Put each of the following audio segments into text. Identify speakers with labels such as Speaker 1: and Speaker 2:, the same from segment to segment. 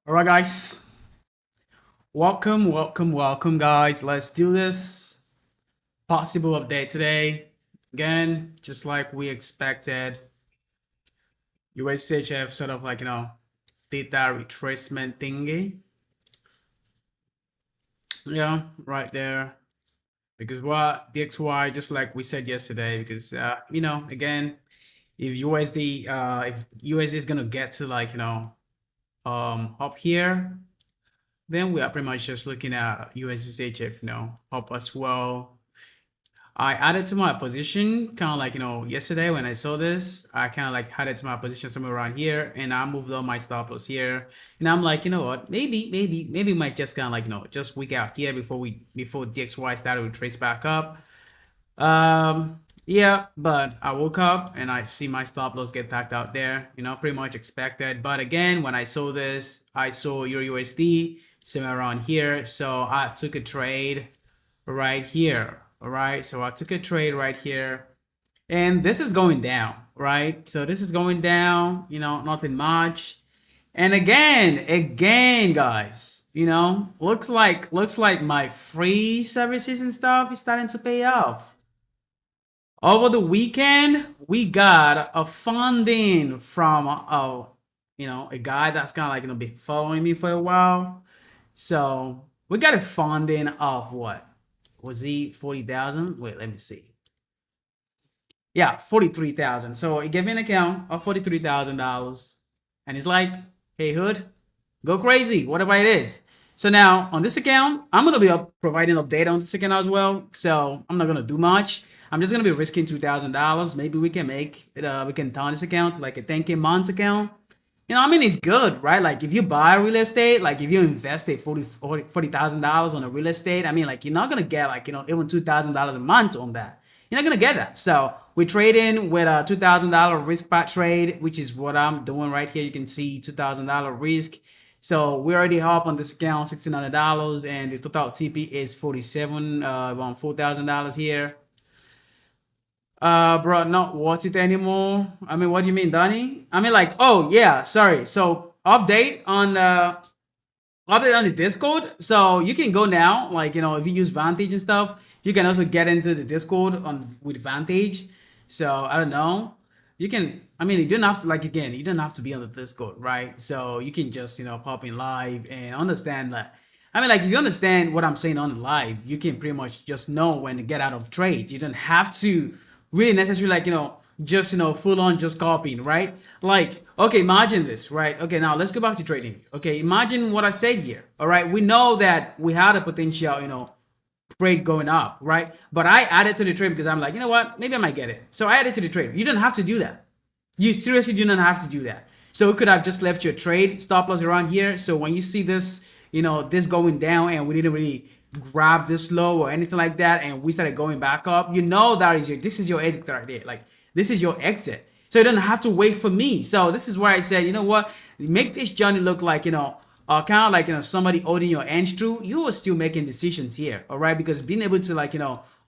Speaker 1: All right, guys. Welcome, guys. Let's do this. Possible update today. Again, just like we expected, USHF sort of like, data retracement thingy. Yeah, right there. Because what DXY, just like we said yesterday, because, again, if if USD is going to get to like, up here, then we are pretty much just looking at USHF, up as well. I added to my position kind of like, yesterday when I saw this, I kind of like added to my position somewhere around here and I moved on my stop loss here. And I'm like, you know what, maybe might just kind of like, just week out here before DXY started to trace back up. Yeah, but I woke up and I see my stop loss get tacked out there, pretty much expected. But again, when I saw this, I saw Euro USD somewhere around here. So I took a trade right here. All right, so I took a trade right here and this is going down, right? So this is going down, nothing much. And again, guys, looks like my free services and stuff is starting to pay off. Over the weekend, we got a funding from a guy that's kind of like been following me for a while. So we got a funding of what? Was he 40,000? Wait, let me see. Yeah, 43,000. So he gave me an account of $43,000, and he's like, "Hey, Hood, go crazy, whatever it is." So now on this account, I'm gonna be providing update on this account as well. So I'm not gonna do much. I'm just gonna be risking $2,000. Maybe we can make it. We can turn this account to like a 10K month account. I mean, it's good, right? Like if you buy real estate, like if you invest $40,000 on a real estate, I mean, like you're not gonna get like even $2,000 a month on that. You're not gonna get that. So we trade in with a $2,000 risk pot trade, which is what I'm doing right here. You can see $2,000 risk. So we already up on this account $1,600, and the total TP is 47, around $4,000 here. Bro, not worth it anymore. I mean, what do you mean, Donnie? I mean, like, oh yeah, sorry. So update on the Discord. So you can go now, like if you use Vantage and stuff, you can also get into the Discord on with Vantage. So I don't know. You can. I mean, you don't have to like again. You don't have to be on the Discord, right? So you can just pop in live and understand that. I mean, like if you understand what I'm saying on live, you can pretty much just know when to get out of trade. You don't have to really necessarily like just full on just copying, right? Like, okay, imagine this, right? Okay, now let's go back to trading. Okay, imagine what I said here. All right, we know that we had a potential trade going up, right? But I added to the trade because I'm like, you know what, maybe I might get it. So I added to the trade. You don't have to do that. You seriously do not have to do that. So we could have just left your trade stop loss around here. So when you see this, this going down and we didn't really grab this low or anything like that, and we started going back up, this is your exit right there. Like this is your exit. So you don't have to wait for me. So this is why I said, you know what, make this journey look like kind of like somebody holding your hands through. You are still making decisions here, all right? Because being able to like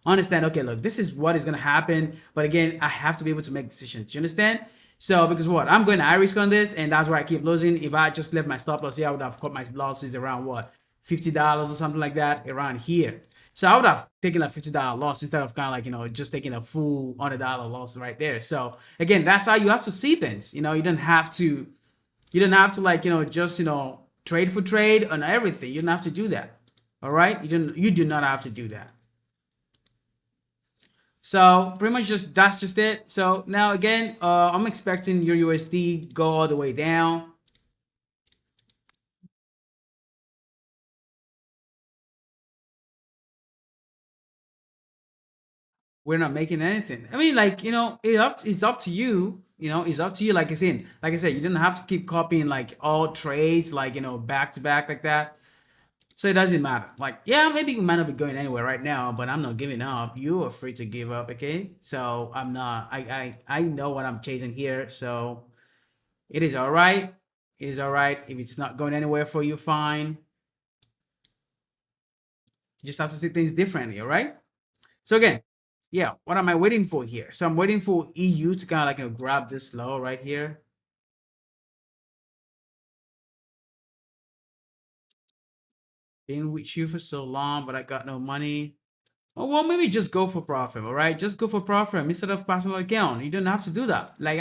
Speaker 1: understand, okay, look, this is what is gonna happen, but again, I have to be able to make decisions. You understand? So because what I'm going to high risk on this, and that's where I keep losing. If I just left my stop loss here, I would have cut my losses around what $50 or something like that around here. So I would have taken a $50 loss instead of kind of like just taking a full $100 loss right there. So again, that's how you have to see things. You don't have to like just trade for trade on everything. You don't have to do that. All right, you do not have to do that. So pretty much that's just it. So now again, I'm expecting your USD go all the way down. We're not making anything. I mean, like it's up to you. It's up to you. Like I said, you don't have to keep copying like all trades, like back to back like that. So it doesn't matter. Like, yeah, maybe we might not be going anywhere right now, but I'm not giving up. You are free to give up, okay? So I'm not. I know what I'm chasing here. So it is all right. It is all right. If it's not going anywhere for you, fine. You just have to see things differently, all right? So again, yeah, what am I waiting for here? So I'm waiting for EU to kind of like grab this low right here. Been with you for so long, but I got no money. Oh, well, maybe just go for profit, all right? Just go for profit instead of personal account. You don't have to do that. Like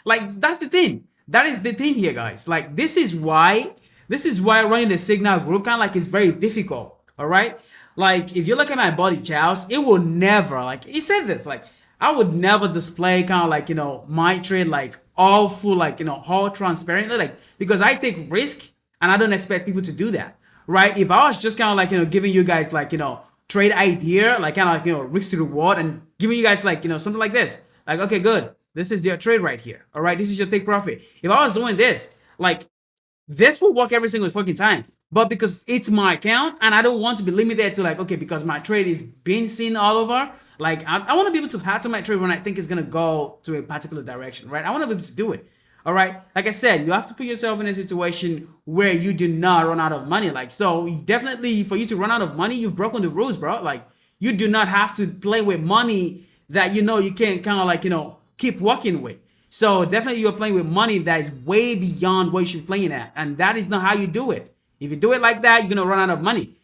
Speaker 1: like that's the thing. That is the thing here, guys. Like this is why running the signal group kind of like is very difficult. All right. Like if you look at my body charts, it will never like he said this like I would never display kind of like my trade like all full like all transparently like because I take risk and I don't expect people to do that, right? If I was just kind of like giving you guys like trade idea like kind of like risk to reward and giving you guys like something like this like okay good, this is your trade right here, all right, this is your take profit. If I was doing this like this will work every single fucking time. But because it's my account and I don't want to be limited to like, okay, because my trade is being seen all over, like I want to be able to to my trade when I think it's going to go to a particular direction, right? I want to be able to do it. All right. Like I said, you have to put yourself in a situation where you do not run out of money. Like, so definitely for you to run out of money, you've broken the rules, bro. Like, you do not have to play with money that you can't kind of like, keep working with. So definitely you're playing with money that is way beyond what you should be playing at. And that is not how you do it. If you do it like that, you're going to run out of money.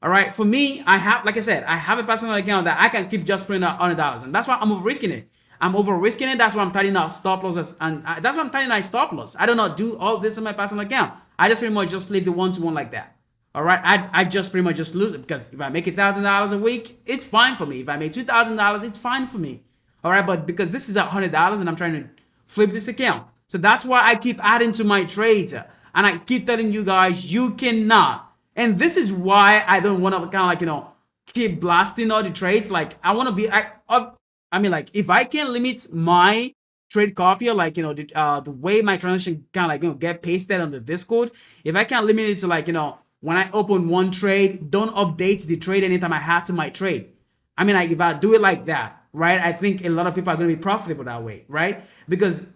Speaker 1: All right. For me, I have, like I said, I have a personal account that I can keep just putting out $100. And that's why I'm over risking it. I'm over risking it. That's why I'm tightening out stop losses. And that's why I'm tightening out stop loss. I do not do all this on my personal account. I just pretty much just leave the one-to-one like that. All right. I just pretty much just lose it because if I make $1,000 a week, it's fine for me. If I make $2,000, it's fine for me. All right. But because this is $100 and I'm trying to flip this account. So that's why I keep adding to my trades. And I keep telling you guys, you cannot. And this is why I don't want to kind of like, keep blasting all the trades. Like I want to be, I mean, like if I can limit my trade copier, like, the way my transaction kind of like, get pasted on the Discord, if I can limit it to like, when I open one trade, don't update the trade anytime I have to my trade. I mean, like if I do it like that, right? I think a lot of people are going to be profitable that way, right? Because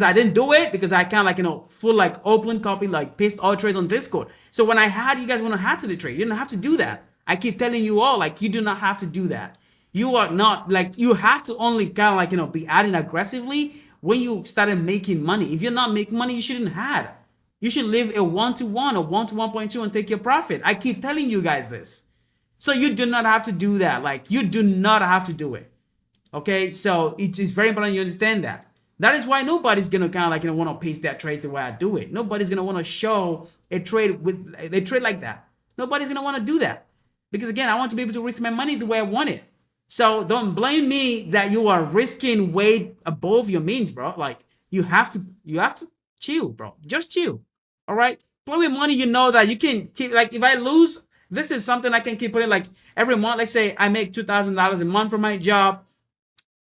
Speaker 1: I didn't do it because I kind of like, full like open copy, like paste all trades on Discord. So when I had you guys want to add to the trade, you don't have to do that. I keep telling you all, like, you do not have to do that. You are not like, you have to only kind of like, be adding aggressively when you started making money. If you're not making money, you shouldn't add. You should leave a 1-to-1 or 1-to-1.2 and take your profit. I keep telling you guys this. So you do not have to do that. Like, you do not have to do it. Okay, so it is very important you understand that. That is why nobody's gonna kind of like want to paste that trades the way I do it. Nobody's gonna want to show a trade with a trade like that. Nobody's gonna want to do that because again, I want to be able to risk my money the way I want it. So don't blame me that you are risking way above your means, bro. Like you have to chill, bro. Just chill. All right, play with money. You know that you can keep like if I lose, this is something I can keep putting like every month. Like say I make $2,000 a month from my job.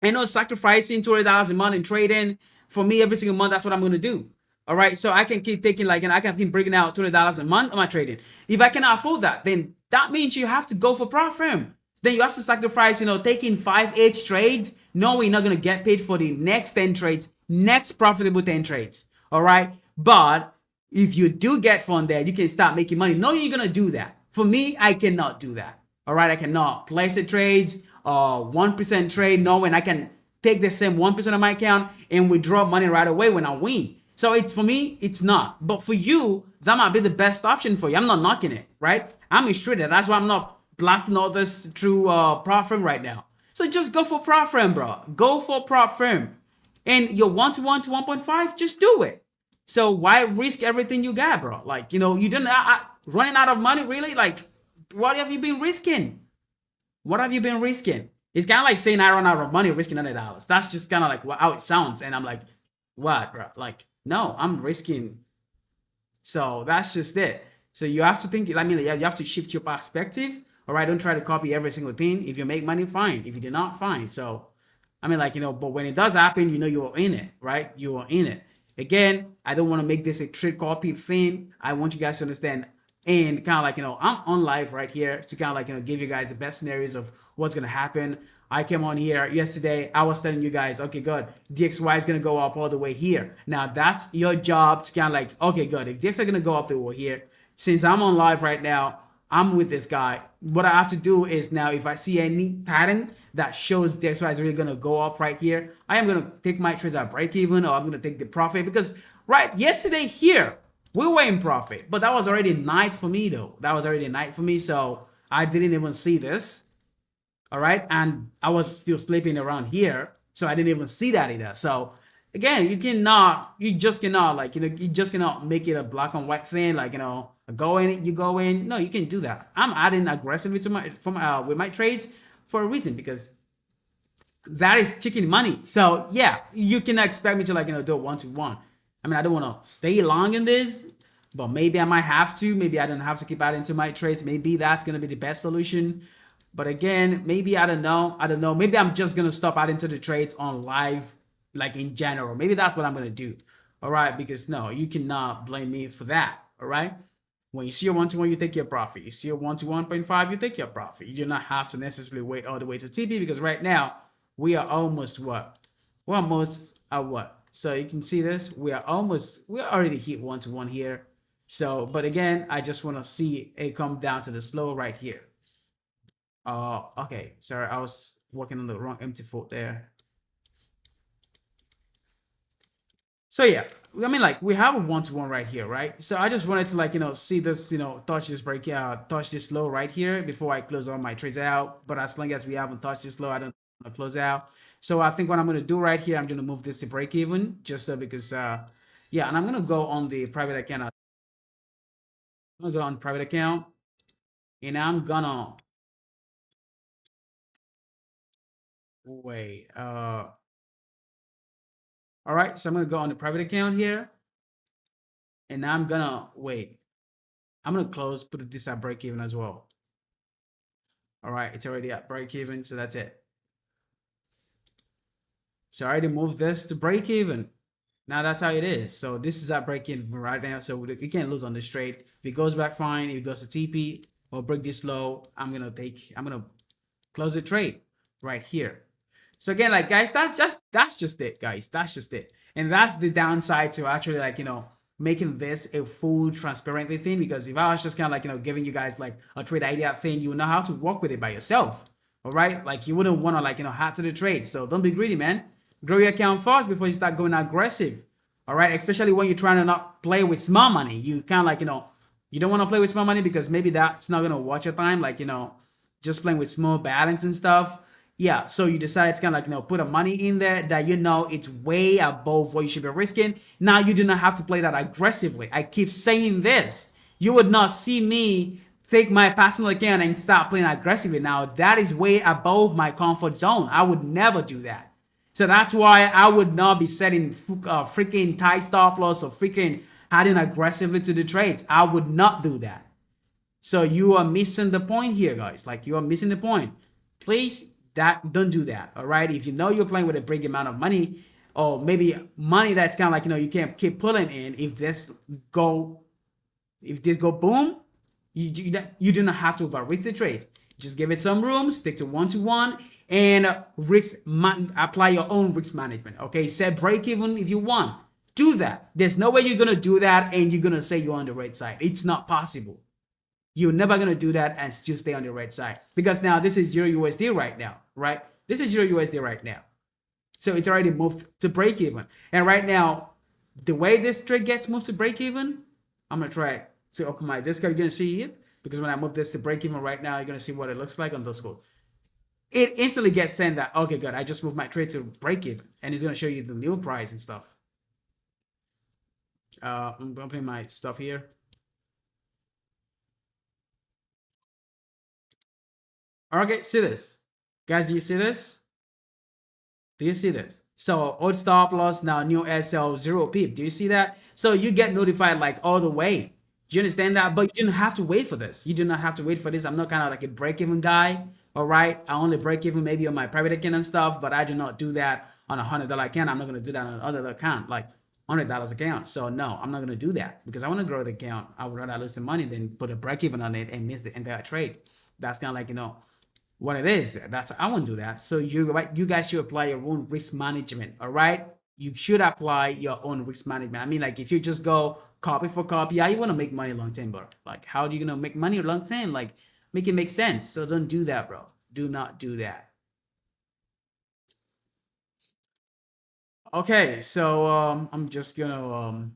Speaker 1: I know sacrificing $200 a month in trading for me every single month. That's what I'm going to do. All right. So I can keep taking like, and I can keep breaking out $200 a month on my trading. If I cannot afford that, then that means you have to go for profit. Then you have to sacrifice, taking 5-8 trades, knowing you're not going to get paid for the next 10 trades, next profitable 10 trades. All right. But if you do get funded, you can start making money. Knowing you're going to do that. For me, I cannot do that. All right. I cannot place a trades. 1% trade knowing I can take the same 1% of my account and withdraw money right away when I win. So for me, it's not. But for you, that might be the best option for you. I'm not knocking it, right? I'm a trader. That's why I'm not blasting all this through prop firm right now. So just go for prop firm, bro. Go for prop firm. And your 1-to-1 to 1.5, just do it. So why risk everything you got, bro? Like, you didn't running out of money, really? Like, what have you been risking? What have you been risking? It's kind of like saying I run out of money risking $100. That's just kind of like how it sounds. And I'm like, what, bro? Like, no, I'm risking. So that's just it. So you have to think, I mean, you have to shift your perspective. All right, don't try to copy every single thing. If you make money, fine. If you do not, fine. So, I mean, like, but when it does happen, you're in it, right? You are in it. Again, I don't want to make this a trade copy thing. I want you guys to understand. And kind of like, I'm on live right here to kind of like, give you guys the best scenarios of what's going to happen. I came on here yesterday. I was telling you guys, okay, good. DXY is going to go up all the way here. Now that's your job to kind of like, okay, good. If DXY is going to go up the way here, since I'm on live right now, I'm with this guy. What I have to do is now, if I see any pattern that shows DXY is really going to go up right here, I am going to take my trades at break even, or I'm going to take the profit because right yesterday here, We were in profit, but that was already night for me though. That was already night for me, so I didn't even see this. All right, and I was still sleeping around here, so I didn't even see that either. So again, you just cannot like you just cannot make it a black and white thing. Like go in, you go in. No, you can do that. I'm adding aggressively to my from with my trades for a reason because that is chicken money. So yeah, you cannot expect me to like do a 1-to-1. I mean, I don't want to stay long in this, but maybe I might have to. Maybe I don't have to keep adding to my trades. Maybe that's gonna be the best solution. But again, maybe I don't know. I don't know. Maybe I'm just gonna stop adding to the trades on live, like in general. Maybe that's what I'm gonna do. All right, because no, you cannot blame me for that. All right. When you see a 1-to-1, you take your profit. You see a 1 to 1.5, you take your profit. You do not have to necessarily wait all the way to TP because right now we are almost what? We're almost at what? So you can see this. We already hit 1-to-1 here. So, but again, I just want to see it come down to the slow right here. Okay. Sorry, I was working on the wrong empty foot there. So yeah, I mean, like we have a 1-to-1 right here, right? So I just wanted to like see this touch this break touch this low right here before I close all my trades out. But as long as we haven't touched this low, I don't want to close out. So I think what I'm gonna do right here, I'm gonna move this to break even just so because yeah, and I'm gonna go on the private account. I'm gonna go on private account and I'm gonna wait. All right, so I'm gonna go on the private account here and I'm gonna wait. I'm gonna close, put this at break even as well. All right, it's already at break even, so that's it. So I already moved this to break even. Now that's how it is. So this is at break even right now. So we can't lose on this trade. If it goes back fine, if it goes to TP or break this low, I'm gonna close the trade right here. So again, like guys, that's just it, guys. That's just it. And that's the downside to actually like, making this a full transparent thing. Because if I was just kind of like, giving you guys like a trade idea thing, you know how to work with it by yourself. All right. Like you wouldn't want to like, hack to the trade. So don't be greedy, man. Grow your account first before you start going aggressive. All right. Especially when you're trying to not play with small money. You kind of like, you don't want to play with small money because maybe that's not going to watch your time. Like, just playing with small balance and stuff. Yeah, so you decide to kind of like put a money in there that it's way above what you should be risking. Now you do not have to play that aggressively. I keep saying this. You would not see me take my personal account and start playing aggressively. Now that is way above my comfort zone. I would never do that. So that's why I would not be setting freaking tight stop loss or freaking adding aggressively to the trades. I would not do that. So you are missing the point here, guys. Like you are missing the point. Please, don't do that. All right. If you know you're playing with a big amount of money, or maybe money that's kind of like you can't keep pulling in. Go, if this go boom, you do not have to overreach the trade. Just give it some room, stick to 1-to-1, and apply your own risk management. Okay, set break even if you want. Do that. There's no way you're gonna do that and you're gonna say you're on the right side. It's not possible. You're never gonna do that and still stay on the right side because now this is your USD right now, right? This is your USD right now. So it's already moved to break even. And right now, the way this trade gets moved to break even, I'm gonna try to open my Discord. You're gonna see it because when I move this to break even right now, you're gonna see what it looks like on those code. It instantly gets sent that, okay, good, I just moved my trade to break even, and it's gonna show you the new price and stuff. I'm opening my stuff here. Okay, see this. Guys, do you see this? Do you see this? So old stop loss, now new SL 0 pip. Do you see that? So you get notified like all the way. Do you understand that? But you didn't have to wait for this. You do not have to wait for this. I'm not kind of like a break-even guy. All right. I only break even maybe on my private account and stuff, but I do not do that on $100 account. I'm not gonna do that on another account, like $100 account. So no, I'm not gonna do that because I want to grow the account. I would rather lose the money than put a break even on it and miss the entire trade. That's kind of like what it is. That's I won't do that. So you guys should apply your own risk management. All right, you should apply your own risk management. I mean, like if you just go copy for copy, yeah, you want to make money long term, bro. Like how are you gonna make money long term? Like make it make sense. So don't do that, bro. Do not do that. Okay, so I'm just gonna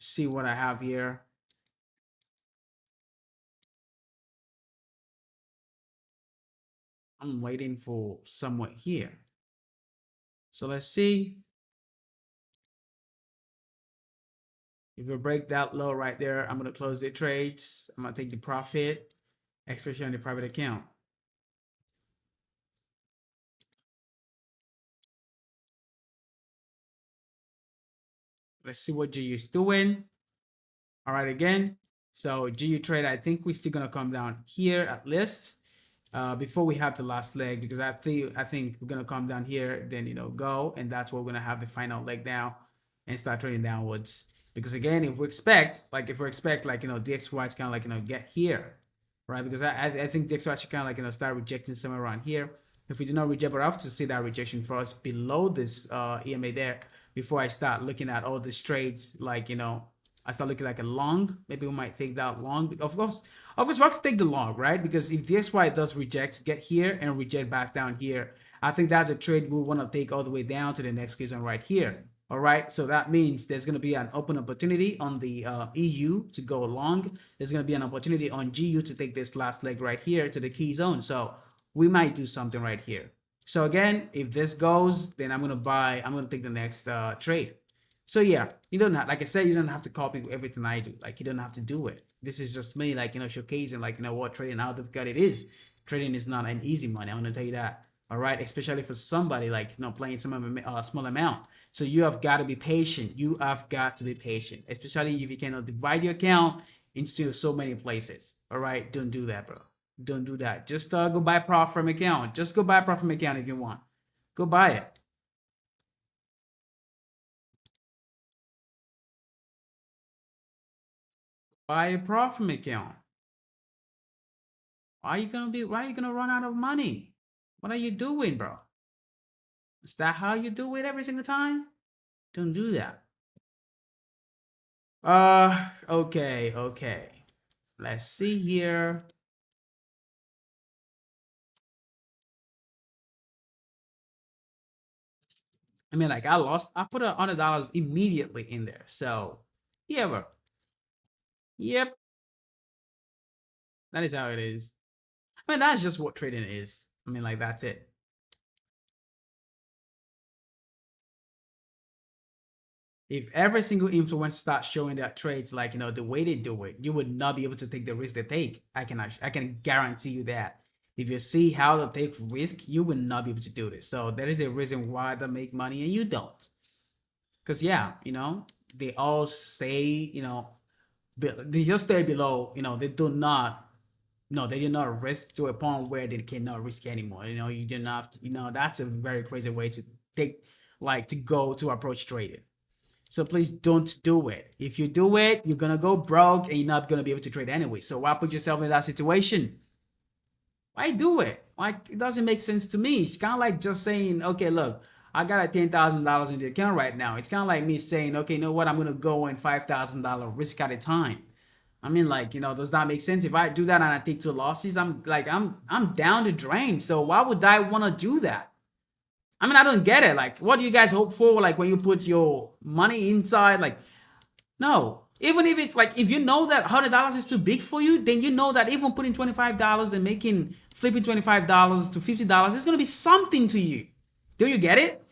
Speaker 1: see what I have here. I'm waiting for somewhere here. So let's see. If we break that low right there, I'm going to close the trades. I'm going to take the profit, especially on the private account. Let's see what GU is doing. All right, again. So GU trade, I think we're still going to come down here at least before we have the last leg, because I think we're going to come down here, then, go. And that's where we're going to have the final leg down and start trading downwards. Because again, if we expect, DXY is kind of get here, right? Because I think DXY should kind of start rejecting somewhere around here. If we do not reject, but I have to see that rejection for us below this EMA there before I start looking at all these trades. I start looking like a long. Maybe we might take that long. Of course, we have to take the long, right? Because if DXY does reject, get here and reject back down here, I think that's a trade we want to take all the way down to the next key zone right here. All right, so that means there's going to be an open opportunity on the EU to go long. There's going to be an opportunity on GU to take this last leg right here to the key zone. So we might do something right here. So again, if this goes, then I'm going to take the next trade. So yeah, you don't have, like I said, you don't have to copy everything I do. Like, you don't have to do it. This is just me, showcasing, what trading, how difficult it is. Trading is not an easy money. I'm going to tell you that. All right, especially for somebody playing some small amount. So you have got to be patient. You have got to be patient, especially if you cannot divide your account into so many places. All right, don't do that, bro. Don't do that. Just go buy prop from account. Just go buy prop from account if you want. Go buy it. Buy a prop from account. Why are you gonna run out of money? What are you doing, bro? Is that how you do it every single time? Don't do that. Okay. Let's see here. I mean, I put $100 immediately in there. So, yeah, bro. Yep. That is how it is. I mean, that's just what trading is. I mean, that's it. If every single influencer starts showing their trades the way they do it, you would not be able to take the risk they take. I can guarantee you that. If you see how to take risk, you will not be able to do this. So there is a reason why they make money and you don't. Because yeah, they all say, they just stay below, they do not risk to a point where they cannot risk anymore. You do not, that's a very crazy way to take, to approach trading. So please don't do it. If you do it, you're going to go broke and you're not going to be able to trade anyway. So why put yourself in that situation? Why do it? It doesn't make sense to me. It's kind of like just saying, okay, look, I got a $10,000 in the account right now. It's kind of like me saying, okay, you know what? I'm going to go in $5,000 risk at a time. I mean, does that make sense? If I do that and I take 2 losses, I'm down the drain. So why would I want to do that? I mean, I don't get it. What do you guys hope for? When you put your money inside, no. Even if it's if you know that $100 is too big for you, then you know that even putting $25 and flipping $25 to $50 is gonna be something to you. Do you get it?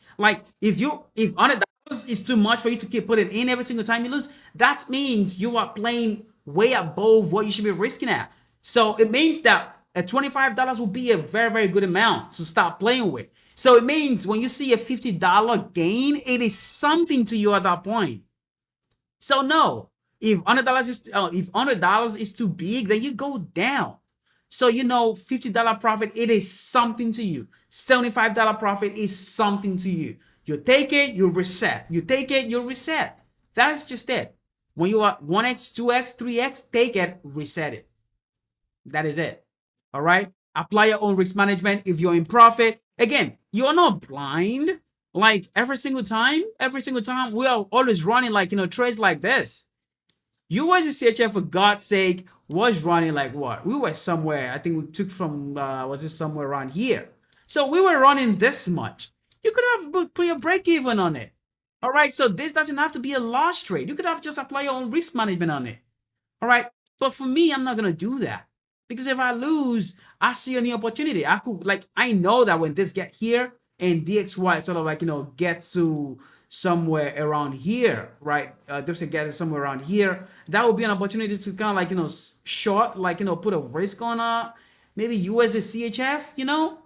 Speaker 1: If $100 is too much for you to keep putting in every single time you lose, that means you are playing way above what you should be risking at. So it means that a $25 will be a very, very good amount to start playing with. So it means when you see a $50 gain, it is something to you at that point. So no, if $100 is too big, then you go down. So $50 profit, it is something to you. $75 profit is something to you. You take it, you reset. You take it, you reset. That is just it. When you are 1x, 2x, 3x, take it, reset it. That is it. All right. Apply your own risk management. If you're in profit, again, you're not blind. Every single time, we are always running trades like this. USD for God's sake was running what? We were somewhere. I think we took from was it somewhere around here? So we were running this much. You could have put your break even on it. All right, so this doesn't have to be a loss trade. You could have just apply your own risk management on it. All right, but for me, I'm not gonna do that because if I lose, I see any opportunity. I could like I know that when this get here and DXY sort of like gets to somewhere around here, right? Just get somewhere around here, that would be an opportunity to kind of like short, like put a risk on maybe USD CHF,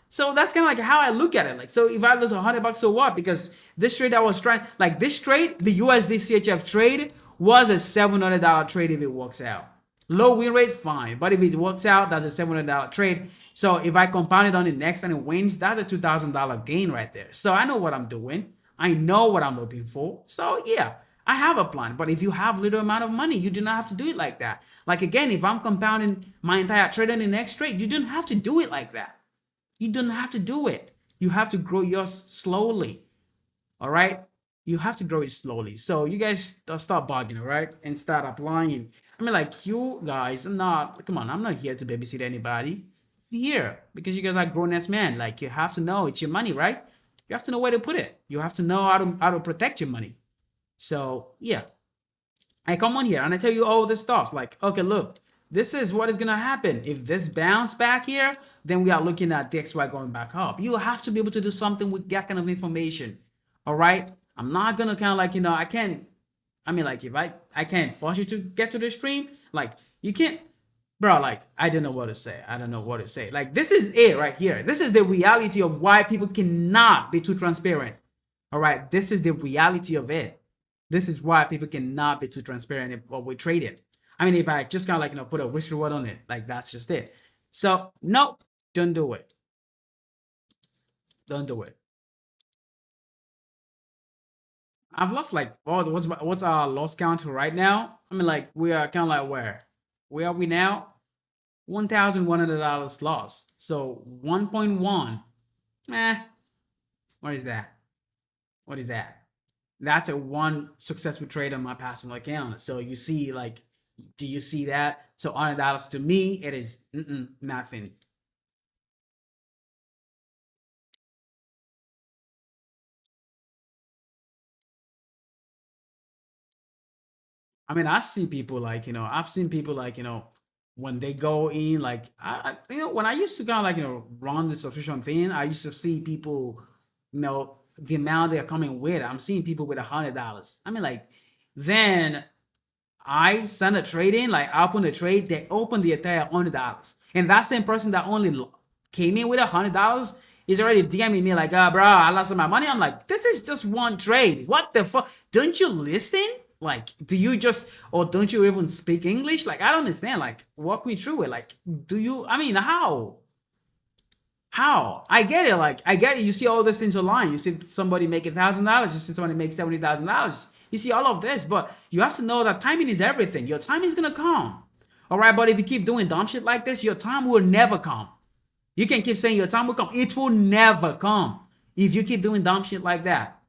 Speaker 1: So that's kind of like how I look at it. Like, so if I lose $100, so what? Because this trade I was trying, like this trade, the USD CHF trade was a $700 trade if it works out. Low win rate, fine. But if it works out, that's a $700 trade. So if I compound it on the next and it wins, that's a $2,000 gain right there. So I know what I'm doing. I know what I'm looking for. So yeah, I have a plan. But if you have little amount of money, you do not have to do it like that. Like again, if I'm compounding my entire trade in the next trade, you don't have to do it like that. You don't have to do it. You have to grow yours slowly. All right? You have to grow it slowly. So you guys start bugging, all right? And start applying. I mean, like you guys are not, come on, I'm not here to babysit anybody. I'm here because you guys are grown-ass men. Like you have to know it's your money, right? You have to know where to put it. You have to know how to protect your money. So yeah. I come on here and I tell you all this stuff. Like, okay, look, this is what is gonna happen. If this bounce back here, then we are looking at DXY going back up. You have to be able to do something with that kind of information. All right. I'm not gonna kind of like, I can't, I mean, like if I can't force you to get to the stream, like you can't, bro, like I don't know what to say. I don't know what to say. Like this is it right here. This is the reality of why people cannot be too transparent. All right. This is the reality of it. This is why people cannot be too transparent what we trading. I mean, if I just kind of like, put a risk reward on it, like that's just it. So no, don't do it. Don't do it. I've lost like, what's our loss count right now? I mean, like we are kind of like where are we now? $1,100 lost. So 1.1. What is that? What is that? That's a one successful trade on my personal account. So you see, like, do you see that? So $100 to me, it is nothing. I mean, I see people like, I've seen people like, when they go in, like, when I used to kind of like, run the subscription thing, I used to see people, the amount they're coming with. I'm seeing people with $100. I mean, like, then I send a trade in, like, I open the trade, they open the entire $100. And that same person that only came in with $100 is already DMing me, like, bro, I lost my money. I'm like, this is just one trade. What the fuck? Don't you listen? Like, do you just, or don't you even speak English? Like, I don't understand. Like, walk me through it. Like, do you, I mean, how? How? I get it. Like, I get it. You see all these things online. You see somebody make $1,000. You see somebody make $70,000. You see all of this, but you have to know that timing is everything. Your time is gonna come. All right, but if you keep doing dumb shit like this, your time will never come. You can keep saying your time will come. It will never come. If you keep doing dumb shit like that,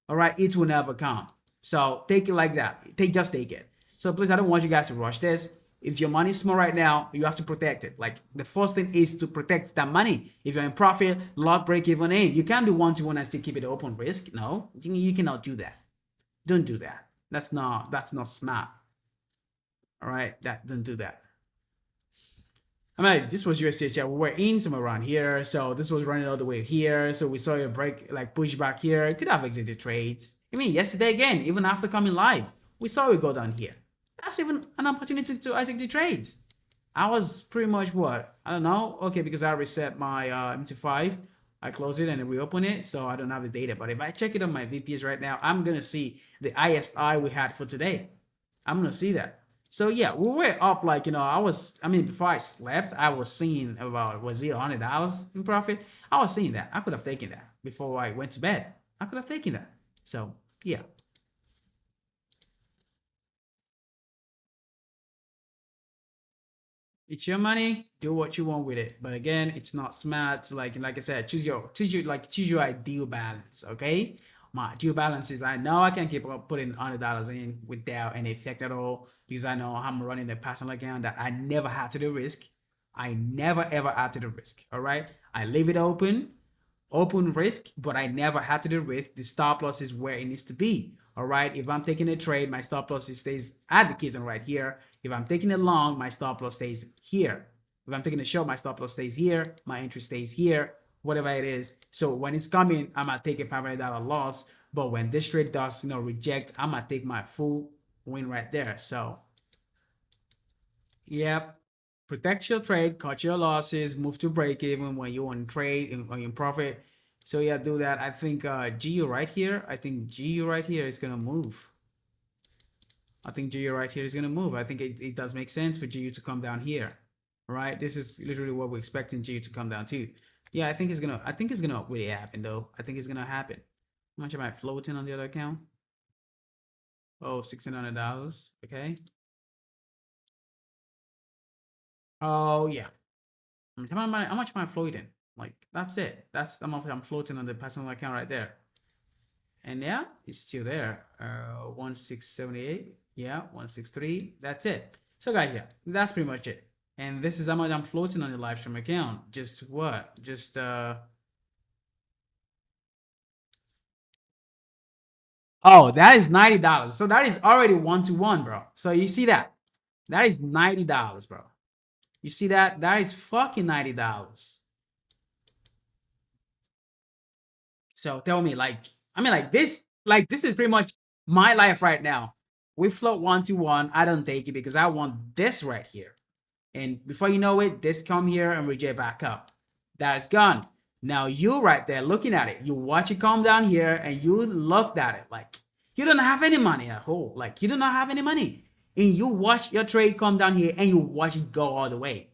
Speaker 1: all right, it will never come. So take it like that. Just take it. So please, I don't want you guys to rush this. If your money is small right now, you have to protect it. Like the first thing is to protect that money. If you're in profit, lock break even aim. You can't be one-to-one and still keep it open risk. No, you cannot do that. Don't do that. That's not smart. All right, don't do that. I mean, this was USCHL. We were in somewhere around here, so this was running all the way here. So we saw a break, like push back here. Could have exited trades. I mean, yesterday again, even after coming live, we saw it go down here. That's even an opportunity to exit the trades. I was pretty much what? I don't know. Okay, because I reset my MT5. I close it and reopen it, so I don't have the data. But if I check it on my VPS right now, I'm gonna see the ISI we had for today. I'm gonna see that. So yeah, we were up like before I slept, I was seeing about was it $100 in profit. I was seeing that. I could have taken that before I went to bed. I could have taken that. So yeah. It's your money. Do what you want with it. But again, it's not smart. Like I said, choose your ideal balance. Okay. My ideal balance is I know I can keep putting $100 in without any effect at all because I know I'm running a personal account that I never had to the risk. I never ever had to the risk. All right. I leave it open. open risk, but I never had to do risk. The stop loss is where it needs to be. All right. If I'm taking a trade, my stop loss stays at the keys on right here. If I'm taking it long, my stop loss stays here. If I'm taking a short, my stop loss stays here. My entry stays here, whatever it is. So when it's coming, I'm going to take a $500 loss. But when this trade does, reject, I'm going to take my full win right there. So, yep. Protect your trade, cut your losses, move to break even when you're on trade and on your profit. So yeah, do that. I think GU right here. I think GU right here is gonna move. I think GU right here is gonna move. I think it does make sense for GU to come down here. Right? This is literally what we're expecting GU to come down to. Yeah, I think it's gonna really happen though. I think it's gonna happen. How much am I floating on the other account? Oh, $1,600. Okay. Oh yeah. How much am I floating? Like that's it. That's how much I'm floating on the personal account right there. And yeah, it's still there. 1678. Yeah, 163. That's it. So guys, yeah, that's pretty much it. And this is how much I'm floating on the live stream account. Just what? Just oh, that is $90. So that is already 1-to-1, bro. So you see that? That is $90, bro. You see that? That is fucking $90. So tell me, like, I mean, like this is pretty much my life right now. We float 1-to-1. I don't take it because I want this right here. And before you know it, this come here and reject back up. That's gone. Now you right there looking at it. You watch it come down here and you looked at it like you don't have any money at all. Like you do not have any money. And you watch your trade come down here and you watch it go all the way.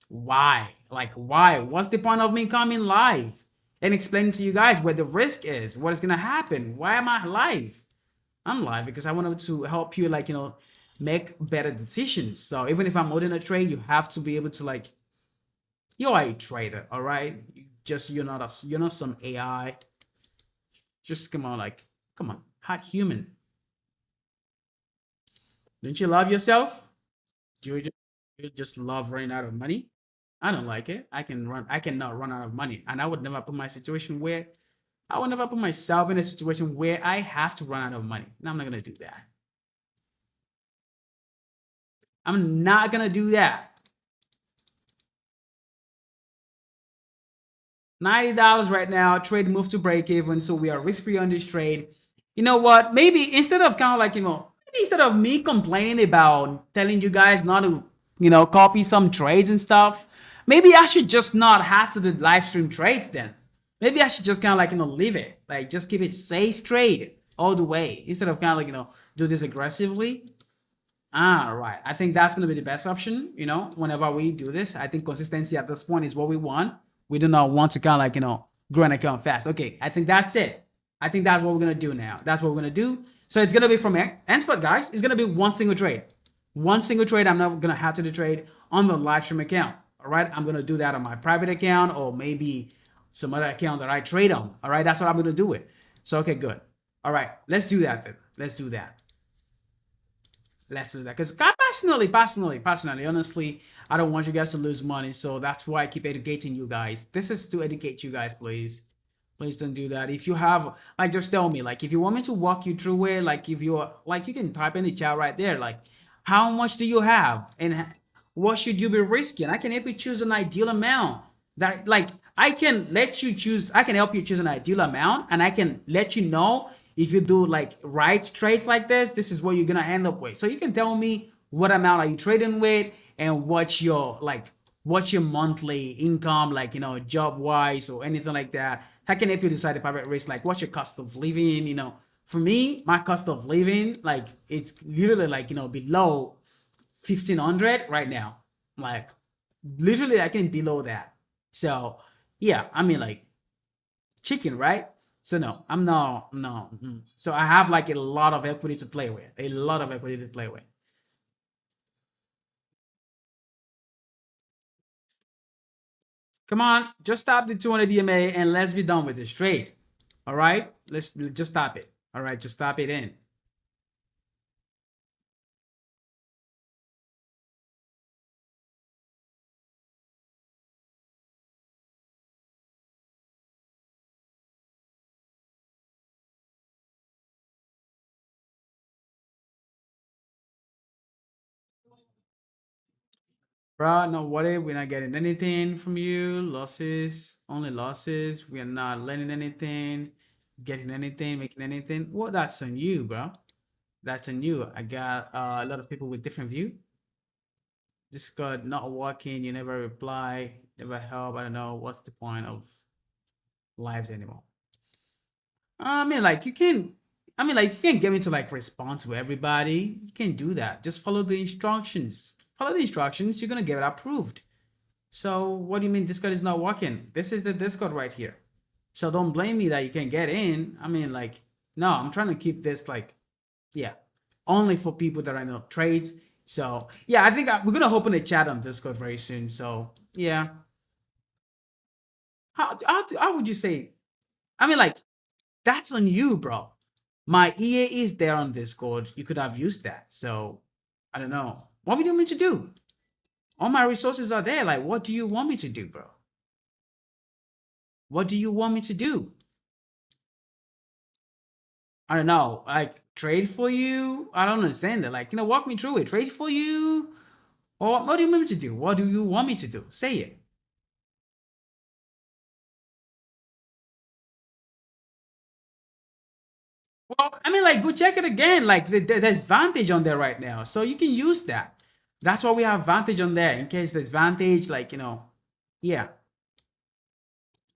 Speaker 1: Why? Like, why? What's the point of me coming live and explaining to you guys where the risk is? What is going to happen? Why am I live? I'm live because I wanted to help you, like, make better decisions. So even if I'm holding a trade, you have to be able to, like, you are a trader, all right? You're not some AI. Just come on, like, come on, hot human. Don't you love yourself? Do you just love running out of money? I don't like it. I cannot run out of money. And I would never put myself in a situation where I have to run out of money. And I'm not gonna do that. I'm not gonna do that. $90 right now. Trade move to break even. So we are risk free on this trade. You know what? Maybe instead of kind of like, maybe instead of me complaining about telling you guys not to, copy some trades and stuff, maybe I should just not have to do live stream trades then. Maybe I should just kind of like, leave it. Like just keep it safe trade all the way instead of kind of like, do this aggressively. Right. I think that's going to be the best option, whenever we do this. I think consistency at this point is what we want. We do not want to kind of like, grow an account fast. Okay. I think that's it. I think that's what we're going to do now. That's what we're going to do. So it's going to be from henceforth, guys. It's going to be one single trade. One single trade. I'm not going to have to do trade on the live stream account. All right. I'm going to do that on my private account or maybe some other account that I trade on. All right. That's what I'm going to do it. So, okay, good. All right. Let's do that then. Let's do that. Let's do that because personally, honestly, I don't want you guys to lose money, so that's why I keep educating you guys. This is to educate you guys. Please don't do that. If you have, like, just tell me, like, if you want me to walk you through it, like, if you're like, you can type in the chat right there, like, how much do you have and what should you be risking? I can help you choose an ideal amount. That, like, I can help you choose an ideal amount, and I can let you know if you do like right trades like this is what you're gonna end up with. So you can tell me what amount are you trading with and what's your monthly income, like, job wise or anything like that. I can help you decide the private risk, like what's your cost of living. For me, my cost of living, like, it's literally like, below 1,500 right now. Like, literally I can below that. So yeah, I mean, like, chicken, right? So no, I'm not, no. So I have like a lot of equity to play with, a lot of equity to play with. Come on, just stop the 200 DMA and let's be done with this trade. All right, let's just stop it. All right, just stop it in. Bro, no worry, we're not getting anything from you. Losses, only losses. We are not learning anything, getting anything, making anything. Well, that's on you, bro. That's on you. I got a lot of people with different view. Discord not working. You never reply, never help. I don't know what's the point of lives anymore. I mean, like you can. I mean, like you can't get me to like respond to everybody. You can't do that. Just follow the instructions. Follow the instructions. You're gonna get it approved. So what do you mean Discord is not working? This is the Discord right here. So don't blame me that you can get in. I mean, like, no, I'm trying to keep this like, yeah, only for people that I know trades. So yeah, I think we're gonna open a chat on Discord very soon. So yeah, how would you say? I mean, like, that's on you, bro. My EA is there on Discord. You could have used that. So I don't know. What do you want me to do? All my resources are there. Like, what do you want me to do, bro? What do you want me to do? I don't know, like trade for you. I don't understand that. Like, walk me through it. Trade for you, or what do you want me to do? What do you want me to do? Say it. Well, I mean, like, go check it again. Like, there's Vantage on there right now, so you can use that. That's why we have Vantage on there in case there's Vantage. Like, yeah.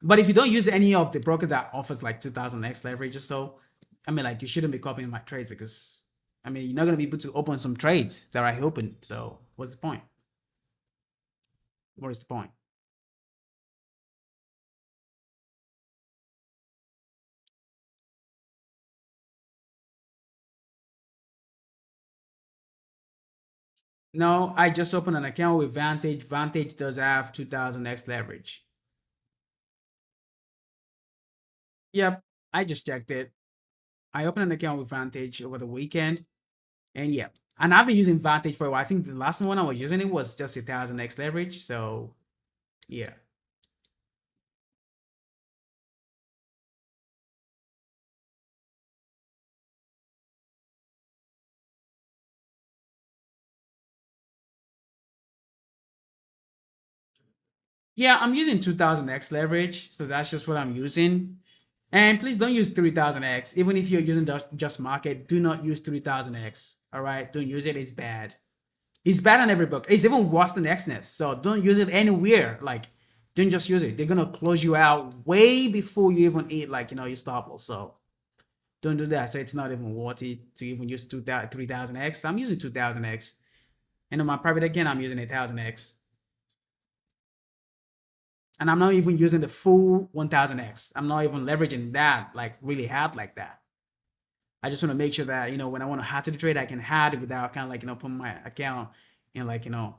Speaker 1: But if you don't use any of the broker that offers like 2000x leverage or so, I mean, like, you shouldn't be copying my trades because, I mean, you're not gonna be able to open some trades that I opened. So, what's the point? What is the point? No, I just opened an account with Vantage. Vantage does have 2000x leverage. Yep, I just checked it. I opened an account with Vantage over the weekend, and yeah, and I've been using Vantage for a while. I think the last one I was using it was just 1000x leverage. So yeah, yeah, I'm using 2000x leverage, so that's just what I'm using. And please don't use 3000x. Even if you're using just market, do not use 3000x. All right, don't use it. It's bad. It's bad on every book. It's even worse than XNES. So don't use it anywhere. Like, don't just use it. They're gonna close you out way before you even eat, like, your stop loss. So don't do that. So it's not even worth it to even use 3000x. I'm using 2000x. And on my private account, I'm using 1000x. And I'm not even using the full 1000x. I'm not even leveraging that like really hard like that. I just want to make sure that, when I want to hard to the trade, I can hard it without kind of like, putting my account in like, a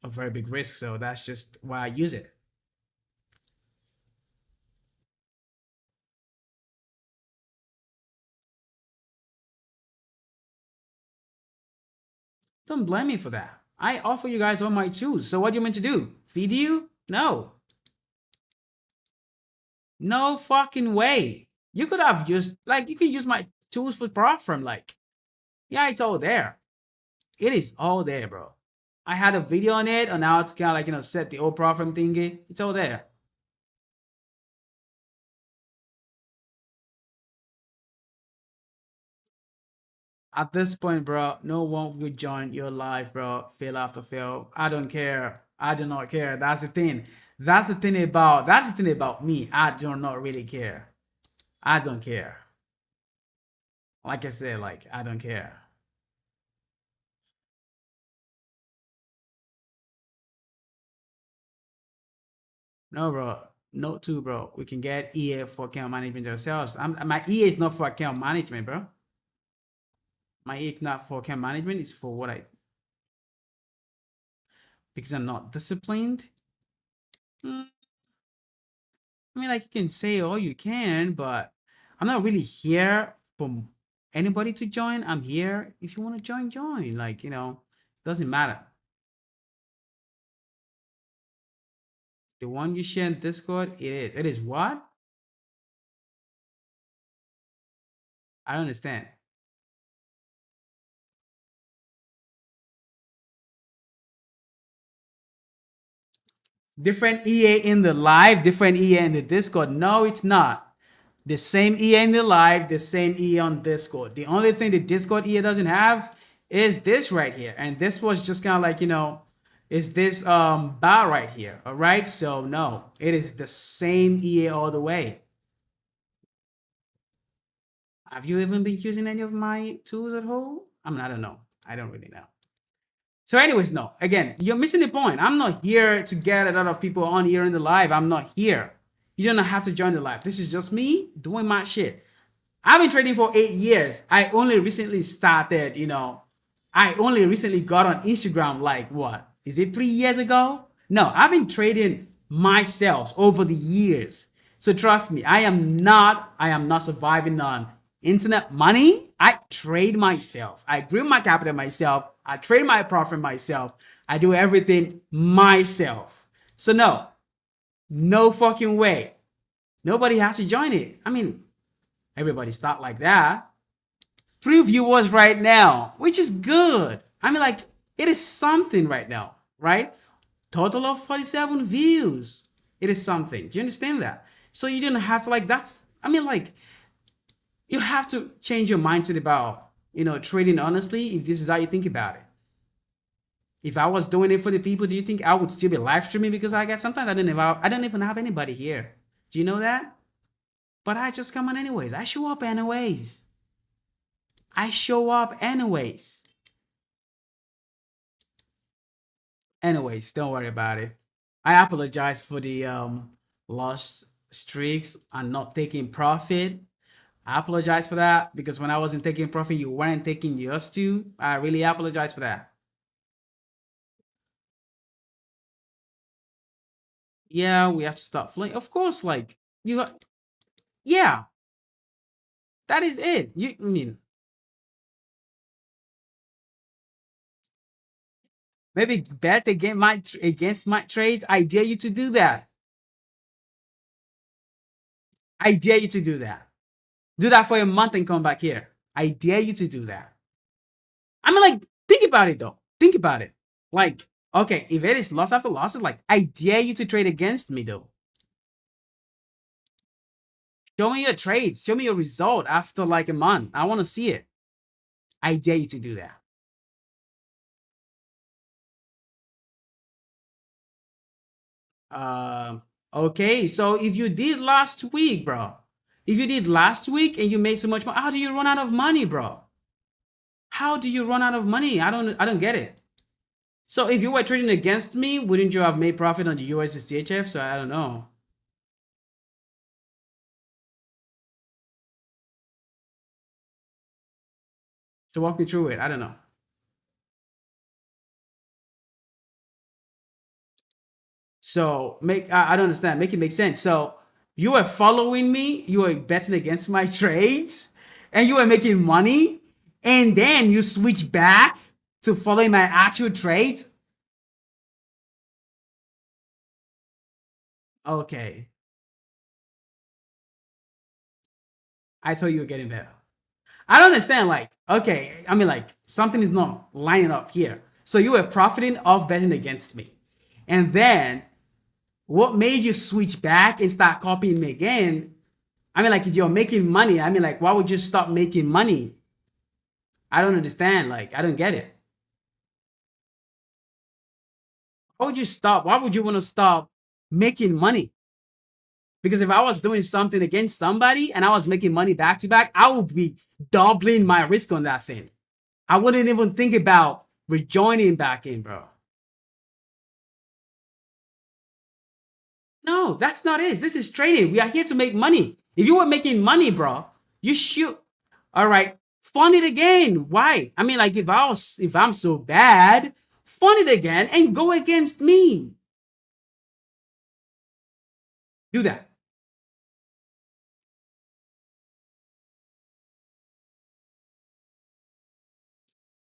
Speaker 1: very big risk. So that's just why I use it. Don't blame me for that. I offer you guys all my tools. So what do you mean to do? Feed you? No. No fucking way. You could have used, like, you can use my tools for prop firm. Like, yeah, it's all there. It is all there, bro. I had a video on it on how to kind of like, set the old prop firm thingy. It's all there. At this point, bro, no one will join your live, bro. Fail after fail. I don't care. I do not care. That's the thing. That's the thing about me. I do not really care. I don't care. Like I said, like I don't care. No, bro. No, too, bro. We can get EA for account management ourselves. My EA is not for account management, bro. My EA is not for account management. It's for what I because I'm not disciplined. Hmm, I mean, like you can say all you can, but I'm not really here for anybody to join. I'm here if you want to join, join. Like doesn't matter. The one you share in Discord, it is. It is what? I don't understand. Different EA in the live, different EA in the Discord. No, it's not. The same EA in the live, the same EA on Discord. The only thing the Discord EA doesn't have is this right here. And this was just kind of like, is this bar right here. All right. So no, it is the same EA all the way. Have you even been using any of my tools at home? I don't know. I don't really know. So, anyways, no. Again, you're missing the point. I'm not here to get a lot of people on here in the live. I'm not here. You don't have to join the live. This is just me doing my shit. I've been trading for 8 years. I only recently started, I only recently got on Instagram like what? Is it 3 years ago? No, I've been trading myself over the years. So trust me, I am not surviving on internet money. I trade myself. I grew my capital myself. I trade my profit myself. I do everything myself. So no fucking way. Nobody has to join it. I mean, everybody start like that. 3 viewers right now, which is good. I mean, like, it is something right now, right? Total of 47 views. It is something. Do you understand that? So you don't have to you have to change your mindset about, trading honestly if this is how you think about it. If I was doing it for the people, do you think I would still be live streaming? Because sometimes I don't even have anybody here. Do you know that? But I just come on anyways. I show up anyways. Anyways, don't worry about it. I apologize for the lost streaks and not taking profit. I apologize for that because when I wasn't taking profit, you weren't taking yours too. I really apologize for that. Yeah, we have to start flying. Of course, like you got, yeah, that is it. I mean, maybe bet against my trades. I dare you to do that. I dare you to do that. Do that for a month and come back here. I dare you to do that. I mean, like, think about it though. Think about it. Like, okay, if it is loss after loss, it's like, I dare you to trade against me though. Show me your trades. Show me your result after like a month. I want to see it. I dare you to do that. Okay, so if you did last week, bro, if you did last week and you made so much money, how do you run out of money, bro? How do you run out of money? I don't get it. So if you were trading against me, wouldn't you have made profit on the USDCHF? So I don't know. So walk me through it. I don't know. So I don't understand. Make it make sense. So you were following me, you were betting against my trades, and you were making money, and then you switch back to following my actual trades. Okay. I thought you were getting better. I don't understand. Like, okay, I mean, like, something is not lining up here. So you were profiting off betting against me. And then what made you switch back and start copying me again? I mean, like, if you're making money, I mean, like, why would you stop making money? I don't understand. Like, I don't get it. Why would you stop? Why would you want to stop making money? Because if I was doing something against somebody and I was making money back to back, I would be doubling my risk on that thing. I wouldn't even think about rejoining back in, bro. No, that's not it. This is trading. We are here to make money. If you were making money, bro, you should. All right, fund it again. Why? I mean, like if I'm so bad, fund it again and go against me. Do that.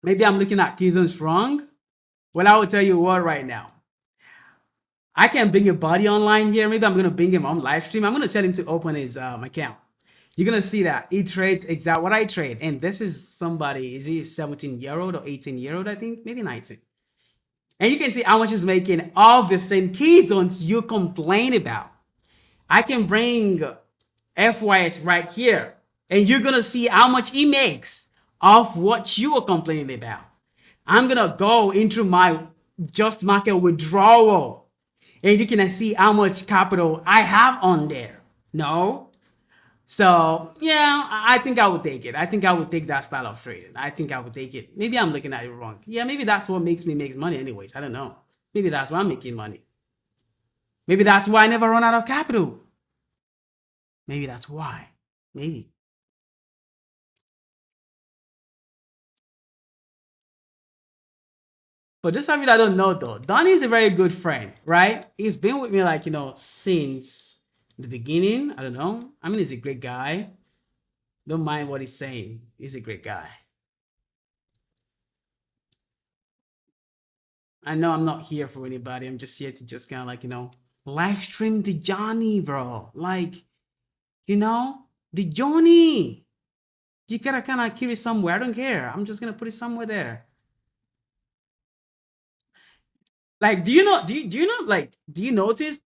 Speaker 1: Maybe I'm looking at Kizon's wrong. Well, I will tell you what right now. I can bring a buddy online here. Maybe I'm gonna bring him on live stream. I'm gonna tell him to open his account. You're gonna see that he trades exact what I trade, and this is somebody. Is he 17-year-old or 18-year-old? I think maybe 19. And you can see how much it's making of the same key zones you complain about. I can bring FYS right here, and you're gonna see how much it makes of what you are complaining about. I'm gonna go into my just market withdrawal, and you can see how much capital I have on there. No. So yeah, I think I would take it. I think I would take that style of trading. I think I would take it. Maybe I'm looking at it wrong. Yeah, maybe that's what makes me make money anyways. I don't know. Maybe that's why I'm making money. Maybe that's why I never run out of capital. Maybe that's why. Maybe. But just something I don't know though. Donnie is a very good friend, right? He's been with me like, since the beginning. I don't know. I mean, he's a great guy. Don't mind what he's saying. He's a great guy. I know I'm not here for anybody. I'm just here to just kind of like, live stream the Johnny, bro. Like, the Johnny. You gotta kind of keep it somewhere. I don't care. I'm just gonna put it somewhere there. Like, do you notice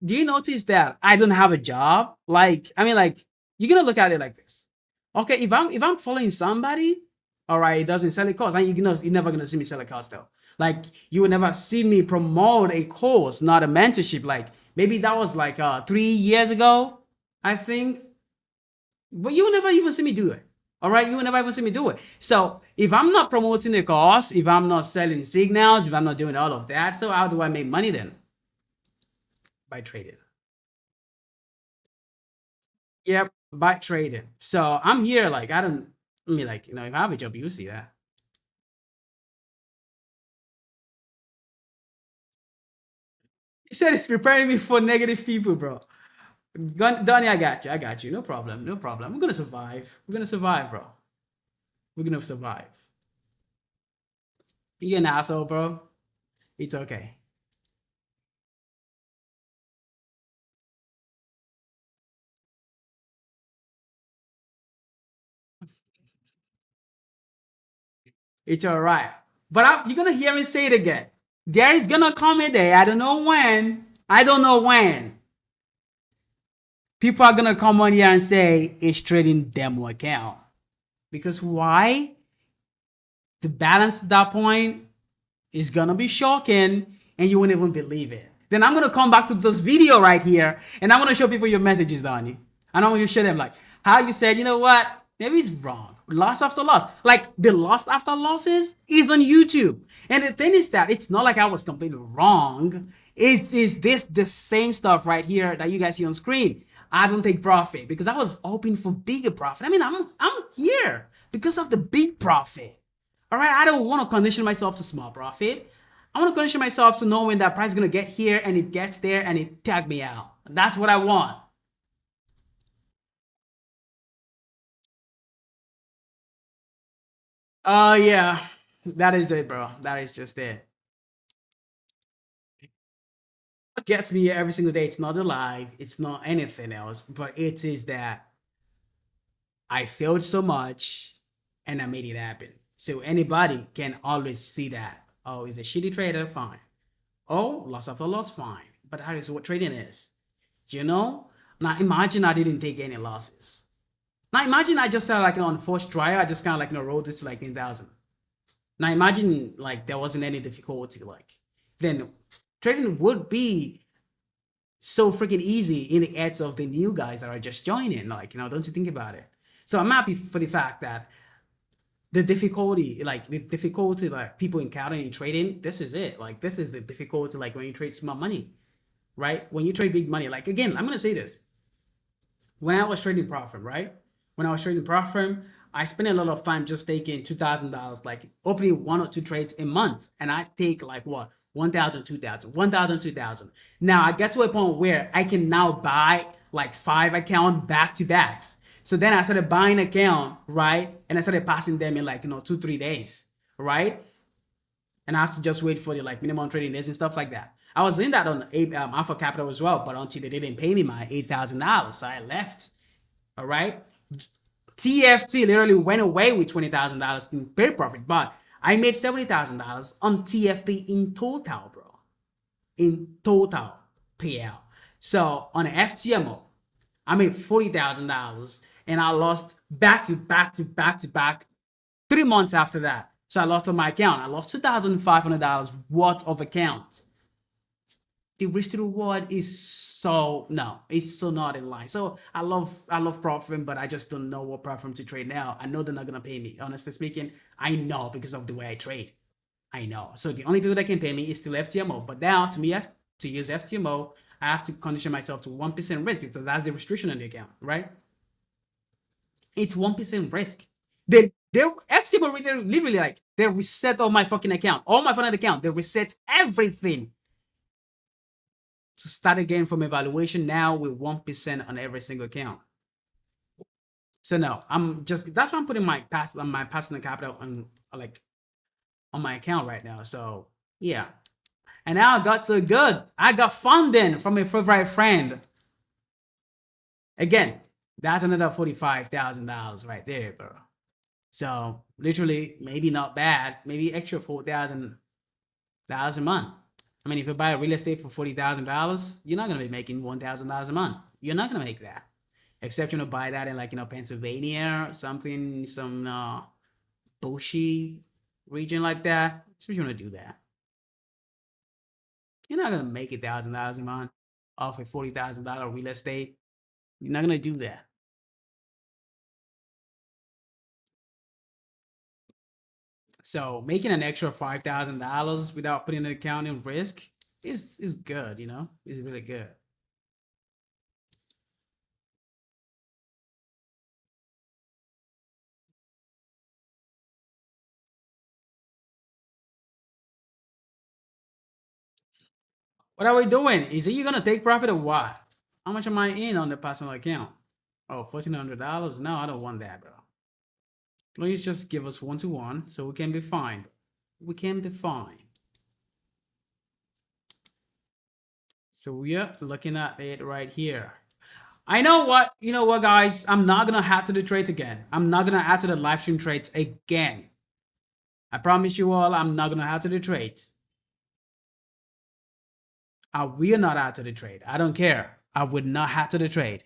Speaker 1: that I don't have a job? Like, I mean, like, you're gonna look at it like this. Okay, if I'm following somebody, all right, it doesn't sell a course, and you're never gonna see me sell a course though. Like, you will never see me promote a course, not a mentorship. Like, maybe that was like 3 years ago, I think. But you will never even see me do it. All right, you will never even see me do it. So if I'm not promoting the course, if I'm not selling signals, if I'm not doing all of that, so how do I make money then? By trading. Yep, by trading. So I'm here like I mean, like, if I have a job, you see that. He said it's preparing me for negative people, bro. Donnie, I got you. I got you. No problem. No problem. We're gonna survive. We're gonna survive, bro. We're gonna survive. You're an asshole, bro. It's okay. It's all right. But you're gonna hear me say it again. There is gonna come a day. I don't know when. I don't know when. People are gonna come on here and say it's trading demo account. Because why? The balance at that point is gonna be shocking, and you won't even believe it. Then I'm gonna come back to this video right here, and I'm gonna show people your messages, Donnie. And I'm gonna show them like how you said, you know what? Maybe it's wrong. Loss after loss. Like the loss after losses is on YouTube. And the thing is that it's not like I was completely wrong. It's is this the same stuff right here that you guys see on screen. I don't take profit because I was hoping for bigger profit. I mean, I'm here because of the big profit. All right, I don't want to condition myself to small profit. I want to condition myself to knowing that price is gonna get here and it gets there and it tag me out. That's what I want. Oh yeah, that is it, bro. That is just it. What gets me every single day, it's not the live, it's not anything else, but it is that I failed so much and I made it happen. So anybody can always see that. Oh, he's a shitty trader, fine. Oh, loss after loss, fine. But that is what trading is. You know? Now imagine I didn't take any losses. Now imagine I just like on first try, I just kind of like rolled this to like 10,000. Now imagine like there wasn't any difficulty, like then trading would be so freaking easy in the heads of the new guys that are just joining. Like, don't you think about it? So I'm happy for the fact that the difficulty like people encounter in trading, this is it. Like this is the difficulty like when you trade small money, right? When you trade big money, like again, I'm gonna say this. When I was trading profit, right? When I was trading profit, I spent a lot of time just taking $2,000, like opening one or two trades a month, and I take like what 1,000, 2,000, 1,000, 2,000. Now I get to a point where I can now buy like 5 account back to backs. So then I started buying account, right? And I started passing them in like 2-3 days, right? And I have to just wait for the like minimum trading days and stuff like that. I was doing that on Alpha Capital as well, but until they didn't pay me my $8,000, so I left. All right. TFT literally went away with $20,000 in pay profit, but I made $70,000 on TFT in total, bro. In total payout. So on an FTMO, I made $40,000 and I lost back to back to back to back 3 months after that. So I lost on my account. I lost $2,500 worth of account. The risk to reward is so no, it's so not in line. So I love profit, but I just don't know what platform to trade now. I know they're not gonna pay me. Honestly speaking, I know because of the way I trade. I know. So the only people that can pay me is still FTMO. But now to me, to use FTMO, I have to condition myself to 1% risk because that's the restriction on the account, right? It's 1% risk. They FTMO literally like they reset all my fucking account, all my fucking account. They reset everything to start again from evaluation now with 1% on every single account. So no, I'm just that's why I'm putting my personal capital on like on my account right now. So yeah. And now I got so good. I got funding from a favorite friend. Again, that's another $45,000 right there, bro. So literally, maybe not bad. Maybe extra $4,000 a month. I mean, if you buy a real estate for $40,000, you're not gonna be making $1,000 a month. You're not gonna make that, except buy that in like Pennsylvania or something, some bushy region like that. So you wanna do that. You're not gonna make $1,000 a month off a $40,000 real estate. You're not gonna do that. So making an extra $5,000 without putting an account in risk is good. It's really good. What are we doing? Is it you gonna take profit or what? How much am I in on the personal account? Oh, $1,400. No, I don't want that, bro. Please just give us 1 to 1 so we can be fine. We can be fine. So we are looking at it right here. I know what, guys? I'm not gonna add to the trades again. I'm not gonna add to the live stream trades again. I promise you all, I'm not gonna add to the trades. I will not add to the trade. I don't care. I would not add to the trade.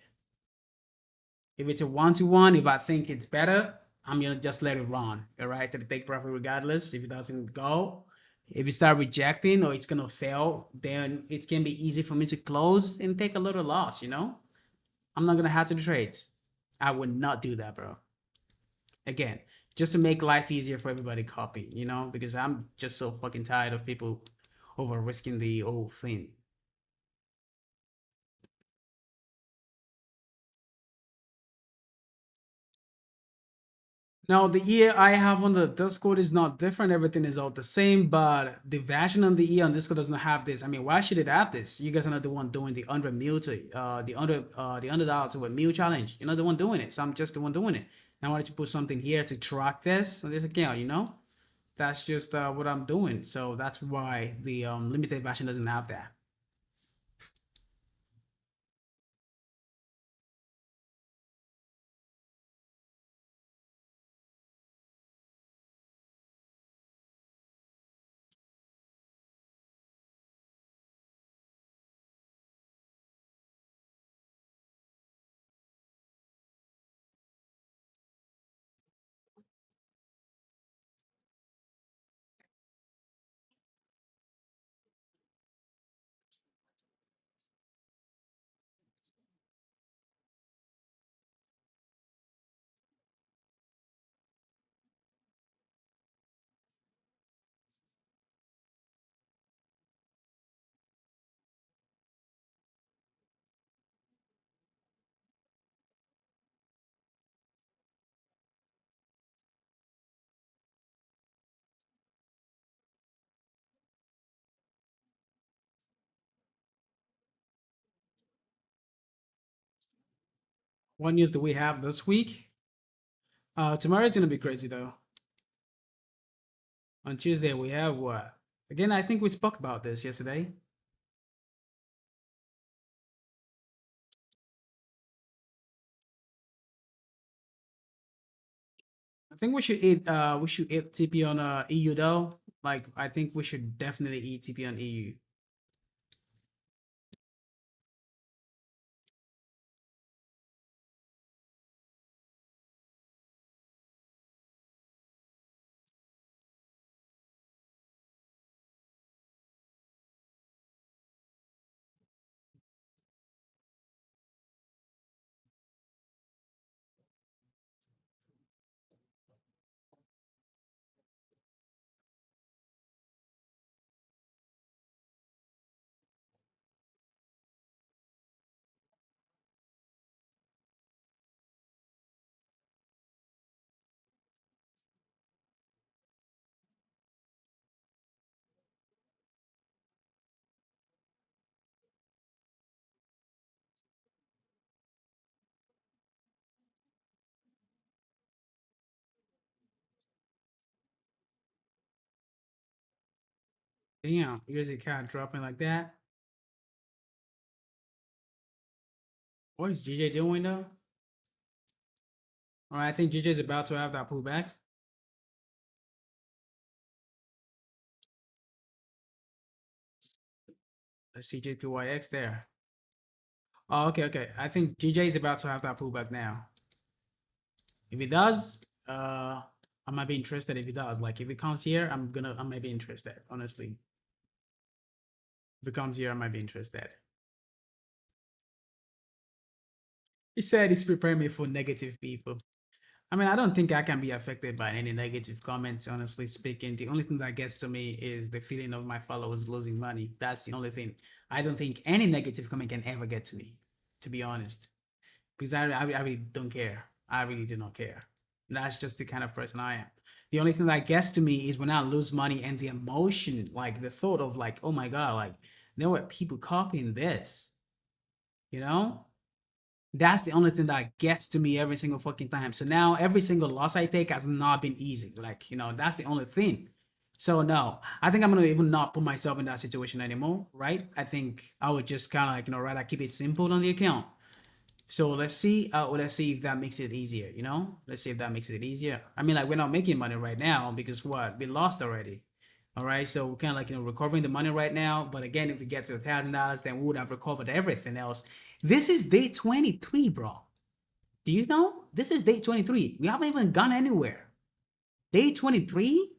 Speaker 1: If it's a 1 to 1, if I think it's better, I'm gonna just let it run. All right, to take profit regardless. If it doesn't go, if you start rejecting or it's gonna fail, then it can be easy for me to close and take a little loss. I'm not gonna add to the trades. I would not do that, bro. Again, just to make life easier for everybody copy, because I'm just so fucking tired of people over risking the whole thing. Now, the EA I have on the Discord is not different. Everything is all the same, but the version on the EA on Discord doesn't have this. I mean, why should it have this? You guys are not the one doing the under mil to the $100 to a mil challenge. You're not the one doing it. So I'm just the one doing it. And I wanted to put something here to track this on this account. That's just what I'm doing. So that's why the limited version doesn't have that. What news do we have this week? Tomorrow's gonna be crazy though. On Tuesday we have what? Again, I think we spoke about this yesterday. I think we should eat TP on EU though. Like I think we should definitely eat TP on EU. Damn, usually kind of dropping like that. What is GJ doing though? All right, I think GJ is about to have that pullback. Let's see JPYX there. Oh, okay, okay. I think GJ is about to have that pullback now. If it does, I might be interested. If it does, like if it comes here, I might be interested. Honestly, if it comes here, I might be interested. He said he's preparing me for negative people. I mean, I don't think I can be affected by any negative comments, honestly speaking. The only thing that gets to me is the feeling of my followers losing money. That's the only thing. I don't think any negative comment can ever get to me, to be honest. Because I really don't care. I really do not care. That's just the kind of person I am. The only thing that gets to me is when I lose money and the emotion, like the thought of like, oh my God, like, there were people copying this, you know? That's the only thing that gets to me every single fucking time. So now every single loss I take has not been easy. Like, that's the only thing. So no, I think I'm gonna even not put myself in that situation anymore, right? I think I would just kind of like, rather keep it simple on the account. So let's see if that makes it easier, Let's see if that makes it easier. I mean, like we're not making money right now because what? We lost already. All right, so we're kind of like recovering the money right now. But again, if we get to $1,000, then we would have recovered everything else. This is day 23, bro. Do you know? This is day 23. We haven't even gone anywhere. Day 23?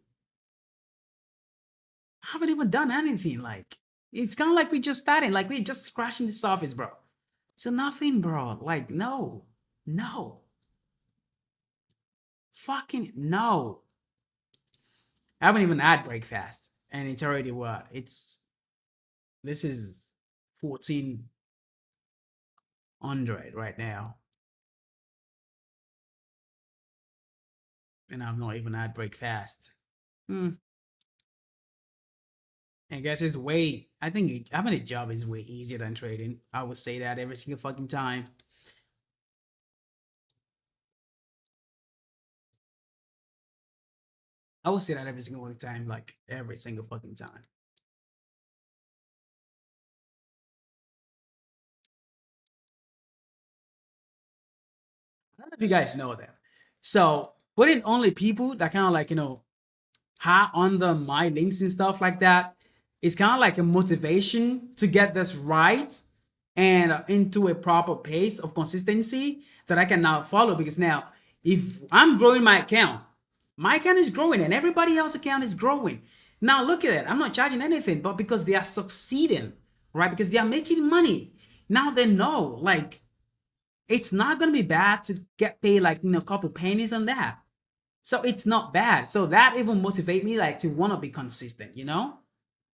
Speaker 1: Haven't even done anything. Like it's kind of like we just started. Like we're just scratching the surface, bro. So nothing, bro. Like no, fucking no. I haven't even had breakfast, and it's already what? This is 1400 right now, and I've not even had breakfast. Hmm. I guess it's way. I think having a job is way easier than trading. I would say that every single fucking time. I would say that every single fucking time, like every single fucking time. I don't know if you guys know that. So putting only people that kind of like high on the my links and stuff like that is kind of like a motivation to get this right and into a proper pace of consistency that I can now follow. Because now, if I'm growing my account is growing and everybody else's account is growing. Now look at it. I'm not charging anything, but because they are succeeding, right? Because they are making money. Now they know, like, it's not gonna be bad to get paid like a couple pennies on that. So it's not bad. So that even motivate me like to want to be consistent,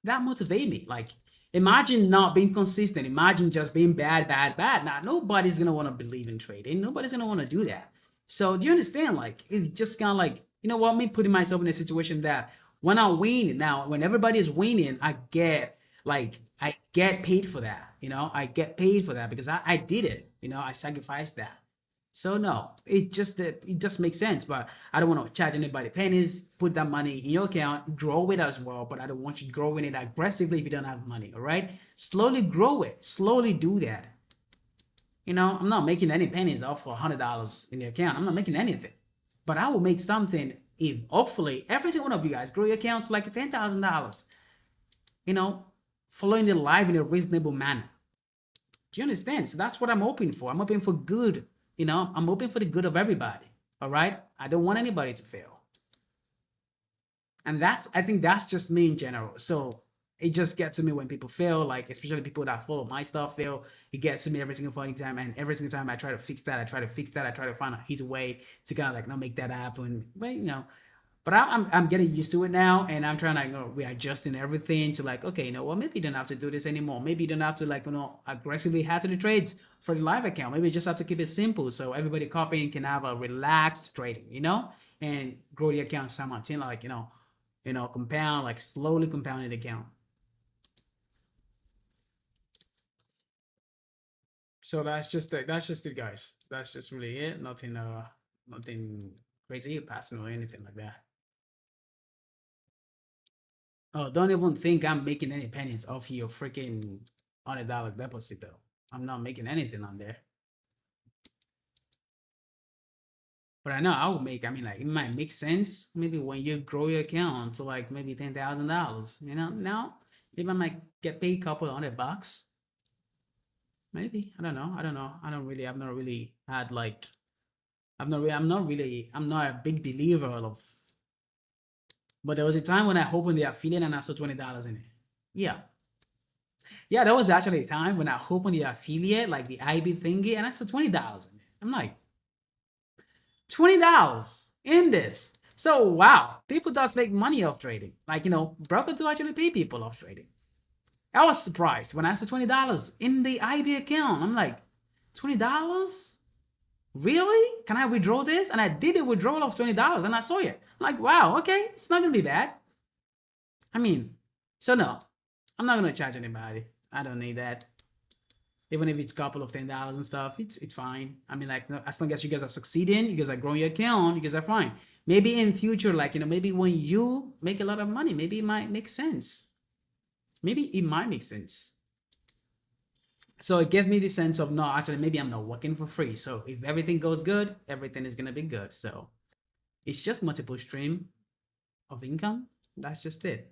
Speaker 1: That motivate me. Like imagine not being consistent. Imagine just being bad, bad, bad. Now nobody's gonna want to believe in trading. Nobody's gonna want to do that. So do you understand? Like it's just kind of like, me putting myself in a situation that when I win, now when everybody is winning, I get paid for that. I get paid for that because I did it. I sacrificed that. So no, it just makes sense. But I don't want to charge anybody pennies. Put that money in your account, grow it as well. But I don't want you growing it aggressively if you don't have money. All right, slowly grow it. Slowly do that. I'm not making any pennies off for $100 in the account. I'm not making anything. But I will make something if hopefully every single one of you guys grow your account to like $10,000, you know, following the live in a reasonable manner. Do you understand? So that's what I'm hoping for. I'm hoping for good, I'm hoping for the good of everybody. All right. I don't want anybody to fail. And I think that's just me in general. So it just gets to me when people fail, like especially people that follow my stuff fail. It gets to me every single fucking time, and every single time I try to fix that, I try to find his way to kind of like not make that happen. But I'm getting used to it now, and I'm trying to readjusting everything to like, okay, well, maybe you don't have to do this anymore. Maybe you don't have to like aggressively head to the trades for the live account. Maybe you just have to keep it simple so everybody copying can have a relaxed trading, and grow the account simultaneously, like compound, like slowly compounding the account. So that's just it, guys. That's just really it. Nothing crazy, personal, or anything like that. Oh, don't even think I'm making any pennies off your freaking $100 deposit though. I'm not making anything on there. But I know I will make. I mean, like it might make sense maybe when you grow your account to like maybe $10,000. Now maybe I might get paid a couple $100. Maybe I don't know. I've not really had like. I'm not a big believer of. But there was a time when I opened the affiliate and I saw $20 in it. Yeah. Yeah, there was actually a time when I opened the affiliate, like the IB thingy, and I saw $20 in it. I'm like, $20 in this. So wow, people does make money off trading. Like, brokers do actually pay people off trading. I was surprised when I saw $20 in the IB account. I'm like, $20? Really? Can I withdraw this? And I did a withdrawal of $20 and I saw it. I'm like, wow, okay, it's not gonna be bad. I mean, so no, I'm not gonna charge anybody. I don't need that. Even if it's a couple of $10 and stuff, it's fine. I mean, like, as long as you guys are succeeding, you guys are growing your account, you guys are fine. Maybe in future, like, maybe when you make a lot of money, maybe it might make sense. Maybe it might make sense. So it gave me the sense of, no, actually, maybe I'm not working for free. So if everything goes good, everything is gonna be good. So it's just multiple stream of income. That's just it.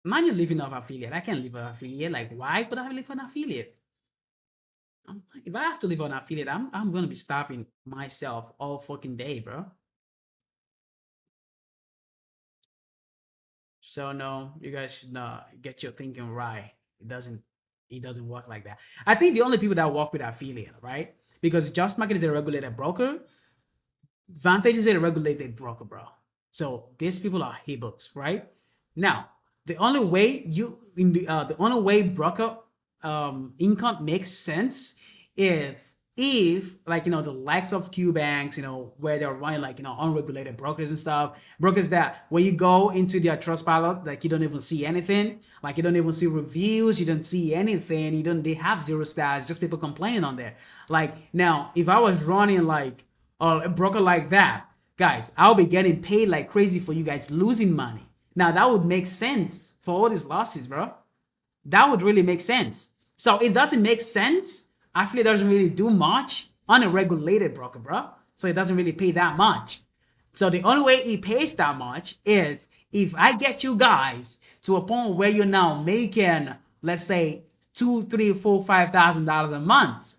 Speaker 1: Imagine living off affiliate. I can't live off affiliate. Like, why would I live on affiliate? If I have to live on affiliate, I'm gonna be starving myself all fucking day, bro. So no, you guys should not get your thinking right. It doesn't work like that. I think the only people that work with affiliate, right? Because Just Market is a regulated broker, Vantage is a regulated broker, bro. So these people are e-books, right? Now, the only way broker income makes sense if like the likes of Q banks, where they're running like unregulated brokers and stuff, brokers that when you go into their Trustpilot, like you don't even see anything, like you don't even see reviews, you don't see anything, they have 0 stars, just people complaining on there. Like now, if I was running like a broker like that, guys, I'll be getting paid like crazy for you guys losing money. Now that would make sense for all these losses, bro. That would really make sense. So it doesn't make sense. Affiliate doesn't really do much on a regulated broker, bro. So it doesn't really pay that much. So the only way it pays that much is if I get you guys to a point where you're now making, let's say, $2,000, $3,000, $4,000, $5,000 a month.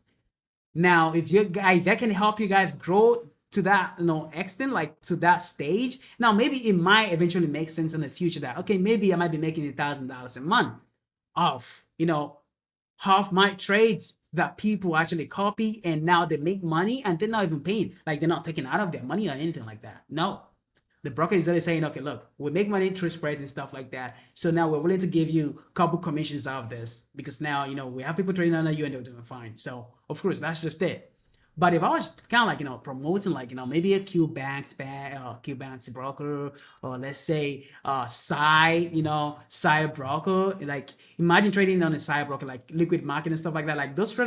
Speaker 1: Now, if I can help you guys grow to that extent, like to that stage, now maybe it might eventually make sense in the future that okay, maybe I might be making $1,000 a month off half my trades that people actually copy and now they make money and they're not even paying, like they're not taking out of their money or anything like that. No, the broker is always saying, okay, look, we make money through spreads and stuff like that. So now we're willing to give you a couple commissions out of this because now, we have people trading under you and they're doing fine. So of course, that's just it. But if I was kind of like, promoting like, maybe a Q Banks broker, or let's say Psy broker, like imagine trading on a Psy broker, like liquid market and stuff like that. Like those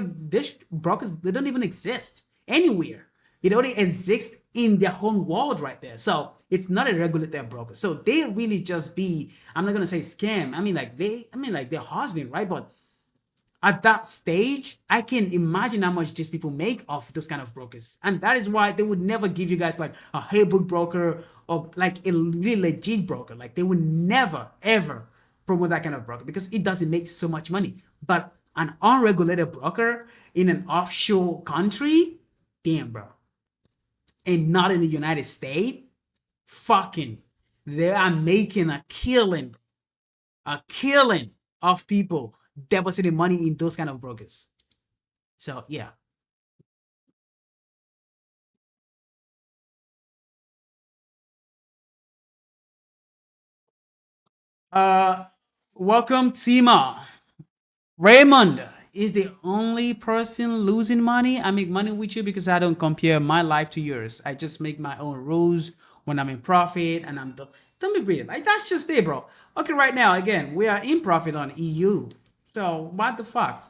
Speaker 1: brokers, they don't even exist anywhere. It only exists in their own world right there. So it's not a regulated broker. So they really just be, I'm not going to say scam. I mean, like they're hustling, right? But at that stage, I can imagine how much these people make off those kind of brokers. And that is why they would never give you guys like a Haybook broker or like a really legit broker. Like they would never, ever promote that kind of broker because it doesn't make so much money. But an unregulated broker in an offshore country, damn, bro. And not in the United States, fucking, they are making a killing of people depositing money in those kind of brokers. So yeah. Uh, welcome, Tima. Raymond is the only person losing money. I make money with you because I don't compare my life to yours. I just make my own rules when I'm in profit and I'm the. Don't be weird. Like that's just it, bro. Okay, right now again we are in profit on EU. So what the fuck?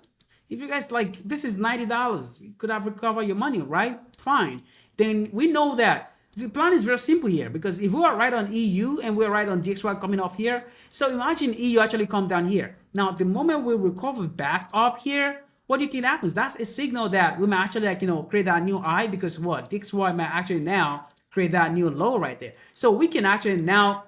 Speaker 1: If you guys like this is $90, you could have recovered your money, right? Fine. Then we know that the plan is very simple here because if we are right on EU and we're right on DXY coming up here, so imagine EU actually come down here. Now, the moment we recover back up here, what do you think happens? That's a signal that we might actually like, create that new high because what? DXY might actually now create that new low right there. So we can actually now,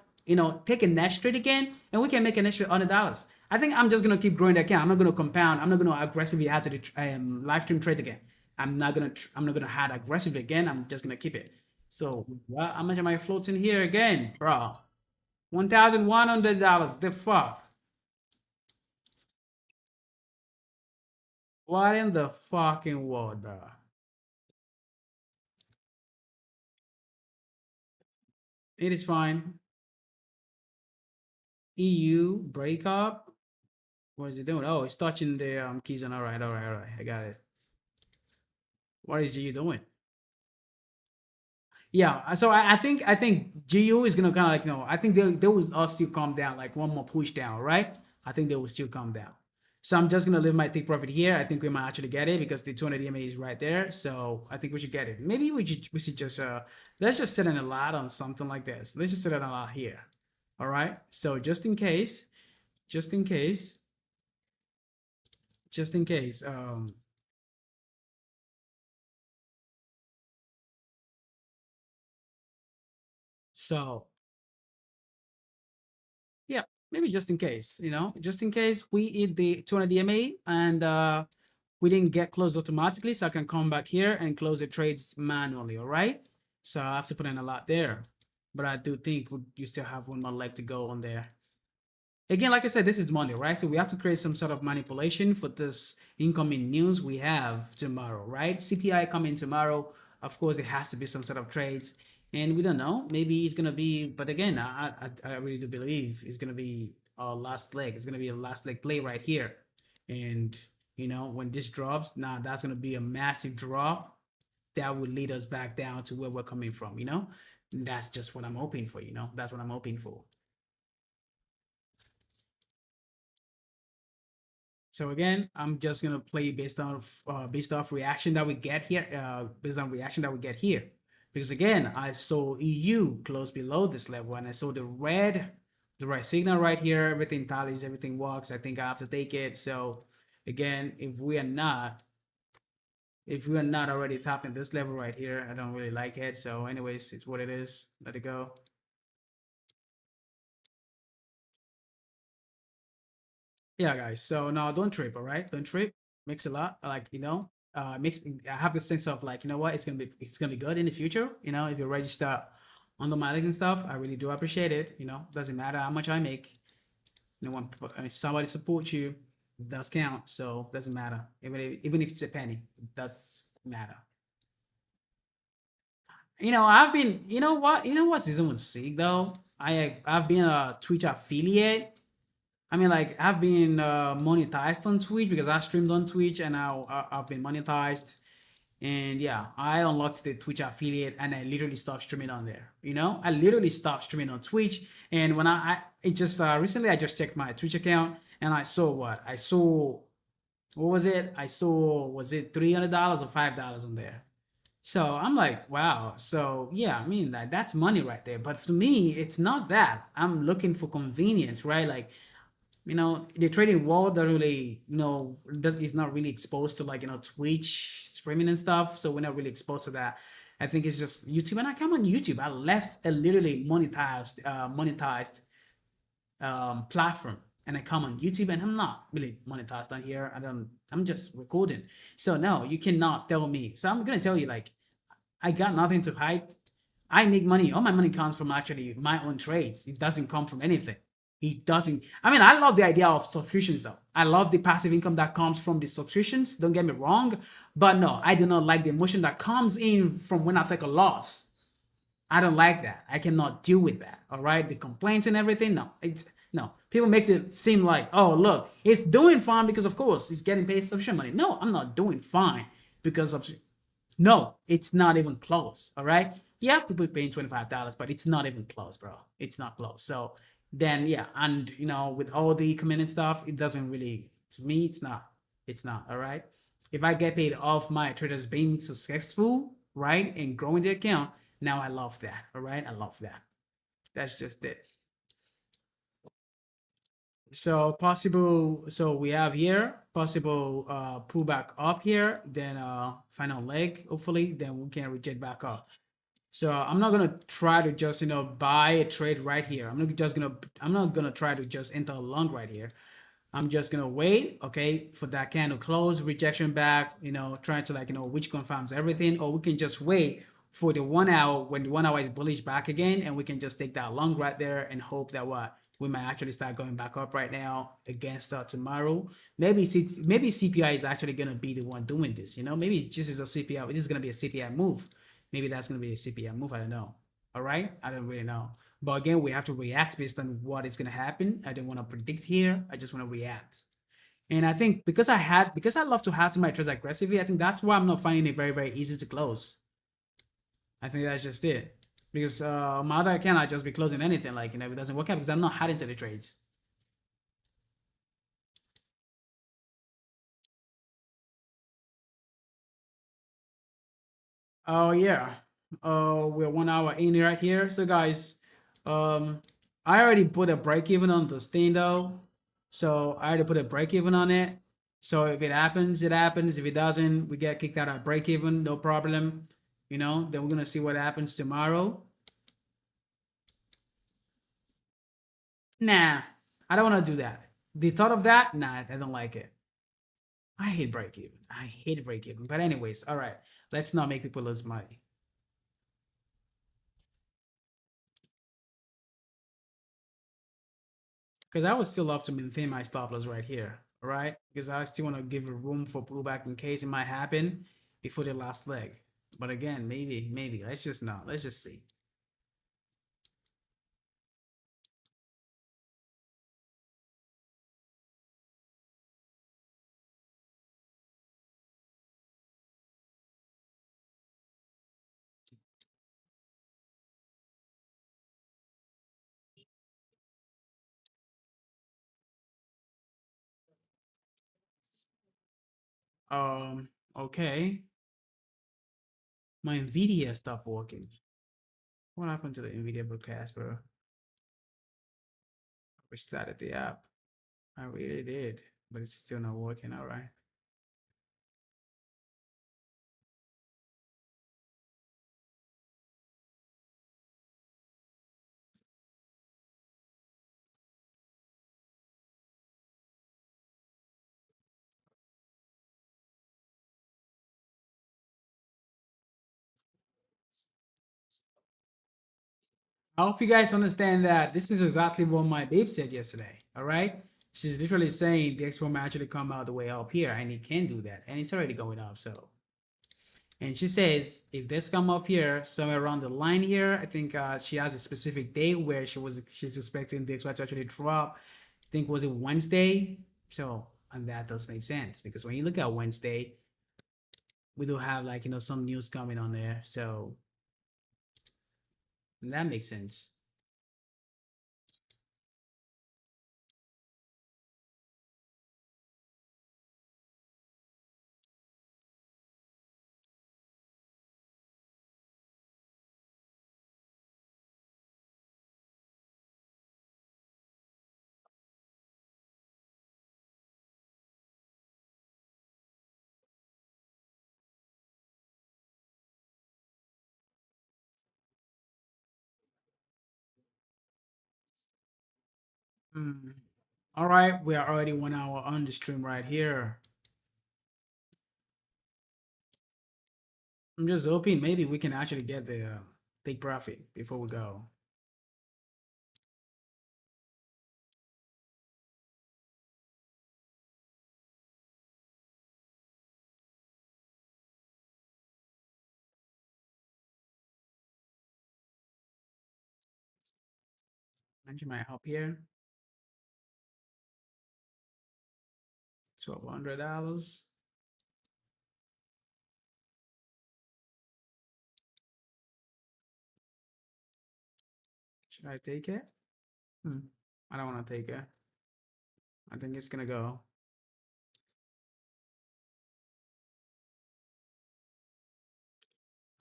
Speaker 1: take a next trade again and we can make an extra $100. I think I'm just going to keep growing the account. I'm not going to compound. I'm not going to aggressively add to the live stream trade again. I'm not going to add aggressively again. I'm just going to keep it. So how much am I floating here again, bro? $1,100. The fuck? What in the fucking world, bro? It is fine. EU breakup. What is it doing? Oh, it's touching the keys on. All right, all right, all right. I got it. What is EU doing? Yeah, so I think GU is gonna kind of like I think they will all still come down like one more push down, right? I think they will still come down. So I'm just gonna leave my take profit here. I think we might actually get it because the 200 EMA is right there. So I think we should get it. Maybe we should just let's just set an alert on something like this. Let's just set an alert here. All right. So just in case, just in case. So yeah, maybe just in case, just in case we hit the 200 DMA and we didn't get closed automatically, so I can come back here and close the trades manually, all right? So I have to put in a lot there, but I do think you still have one more leg to go on there. Again, like I said, this is Monday, right? So we have to create some sort of manipulation for this incoming news we have tomorrow, right? CPI coming tomorrow. Of course, it has to be some sort of trades. And we don't know. Maybe it's gonna be, but again, I really do believe it's gonna be our last leg. It's gonna be a last leg play right here. And when this drops, now that's gonna be a massive drop that will lead us back down to where we're coming from. That's just what I'm hoping for. That's what I'm hoping for. So again, I'm just gonna play based off reaction that we get here, based on reaction that we get here. Because again, I saw EU close below this level, and I saw the red signal right here. Everything tallies, everything works. I think I have to take it. So again, if we are not already tapping this level right here, I don't really like it. So anyways, it's what it is. Let it go. Yeah, guys. So now don't trip, all right? Don't trip. Makes a lot. Like, makes I have the sense of like, what, it's gonna be good in the future. If you register on the mileage and stuff, I really do appreciate it. Doesn't matter how much I make. When somebody supports you, it does count. So doesn't matter. Even if it's a penny, it does matter. I've been, what's even sick though? I've been a Twitch affiliate. I mean, like, I've been monetized on Twitch because I streamed on Twitch and I've been monetized. And yeah, I unlocked the Twitch affiliate and I literally stopped streaming on there. I literally stopped streaming on Twitch. And when it just recently, I just checked my Twitch account and I saw what? What was it? Was it $300 or $5 on there? So I'm like, wow. So yeah, I mean, that's money right there. But to me, it's not that. I'm looking for convenience, right? Like, the trading world doesn't really, is not really exposed to like, Twitch streaming and stuff. So we're not really exposed to that. I think it's just YouTube. And I come on YouTube. I left a literally monetized platform, and I come on YouTube, and I'm not really monetized on here. I'm just recording. So no, you cannot tell me. So I'm gonna tell you, like, I got nothing to hide. I make money. All my money comes from actually my own trades. It doesn't come from anything. It doesn't. I mean, I love the idea of subscriptions, though. I love the passive income that comes from the subscriptions. Don't get me wrong. But no, I do not like the emotion that comes in from when I take a loss. I don't like that. I cannot deal with that. All right. The complaints and everything. No, it's no. People makes it seem like, oh, look, it's doing fine because of course it's getting paid subscription money. No, I'm not doing fine because of no, it's not even close. All right. Yeah, people paying $25, but it's not even close, bro. It's not close. So then yeah, and with all the committed stuff, it doesn't really, to me, it's not. It's not. All right. If I get paid off my traders being successful, right, and growing the account, now I love that. All right. I love that. That's just it. So possible, so we have here possible pullback up here, then final leg, hopefully, then we can reject back up. So I'm not gonna try to just buy a trade right here. I'm not gonna try to just enter a long right here. I'm just gonna wait, okay, for that candle close, rejection back, trying to like, which confirms everything, or we can just wait for the 1 hour when the 1 hour is bullish back again, and we can just take that long right there and hope that what we might actually start going back up right now against tomorrow. Maybe CPI is actually gonna be the one doing this, maybe it's just as a CPI. This is gonna be a CPI move. Maybe that's gonna be a CPI move. I don't know. All right, I don't really know. But again, we have to react based on what is going to happen. I don't want to predict here. I just want to react. And I think because I love to have to my trades aggressively, I think that's why I'm not finding it very, very easy to close. I think that's just it. Because my other account, I just be closing anything, like, if it doesn't work out, because I'm not hard into the trades. Oh yeah. We're 1 hour in right here. So guys, I already put a break even on the thing though. So I already put a break even on it. So if it happens, it happens. If it doesn't, we get kicked out at break even, no problem. Then we're gonna see what happens tomorrow. Nah, I don't wanna do that. The thought of that, nah, I don't like it. I hate break even. I hate break even. But anyways, all right. Let's not make people lose money. Because I would still love to maintain my stop loss right here, all right? Because I still want to give a room for pullback in case it might happen before the last leg. But again, maybe. Let's just not. Let's just see. Okay. My NVIDIA stopped working. What happened to the NVIDIA broadcast, bro? I restarted the app. I really did, but it's still not working, all right. I hope you guys understand that this is exactly what my babe said yesterday. All right. She's literally saying the X1 might actually come out the way up here, and it can do that. And it's already going up. So, and she says if this come up here, somewhere around the line here, I think she has a specific day where she's expecting the X1 to actually drop. I think was it Wednesday. So, and that does make sense because when you look at Wednesday, we do have like, some news coming on there. So that makes sense. Mm. All right, we are already 1 hour on the stream right here. I'm just hoping maybe we can actually get the take profit before we go. Mention my help here. $1,200. Should I take it? I don't want to take it. I think it's gonna go.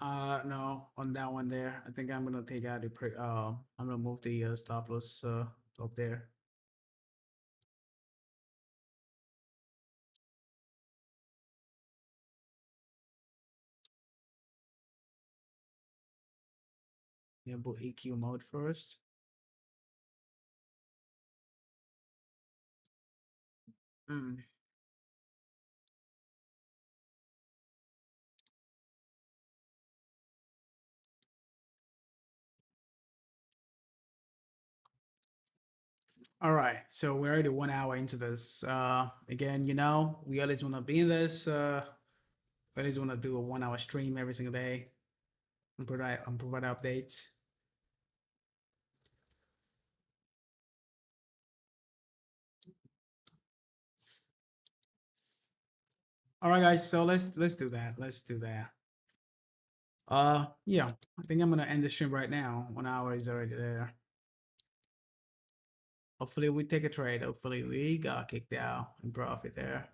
Speaker 1: No, on that one there. I think I'm gonna take out the I'm gonna move the stop loss up there. Yeah, put EQ mode first. Mm. All right, so we're already 1 hour into this. Again, we always want to be in this. We always want to do a 1 hour stream every single day and provide updates. All right, guys. So let's do that. Let's do that. Yeah. I think I'm gonna end the stream right now. 1 hour is already there. Hopefully we take a trade. Hopefully we got kicked out and profit there.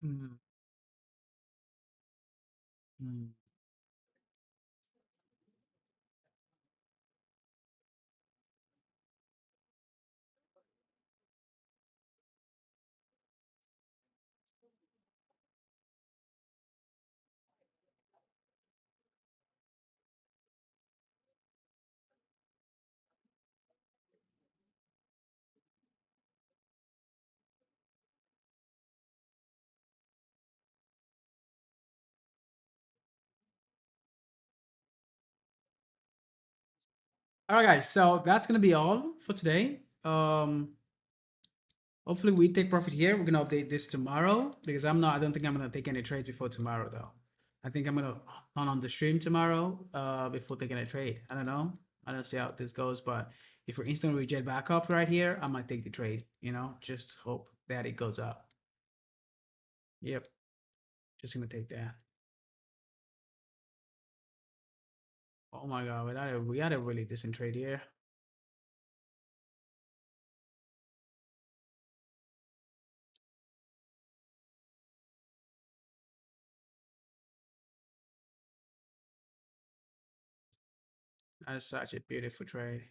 Speaker 1: Mm, mm. All right, guys. So that's gonna be all for today. Hopefully we take profit here. We're gonna update this tomorrow because I don't think I'm gonna take any trades before tomorrow though. I think I'm gonna turn on the stream tomorrow before taking a trade. I don't know. I don't see how this goes, but if we're instantly reject back up right here, I might take the trade, just hope that it goes up. Yep. Just gonna take that. Oh my god, we had a really decent trade here. That's such a beautiful trade.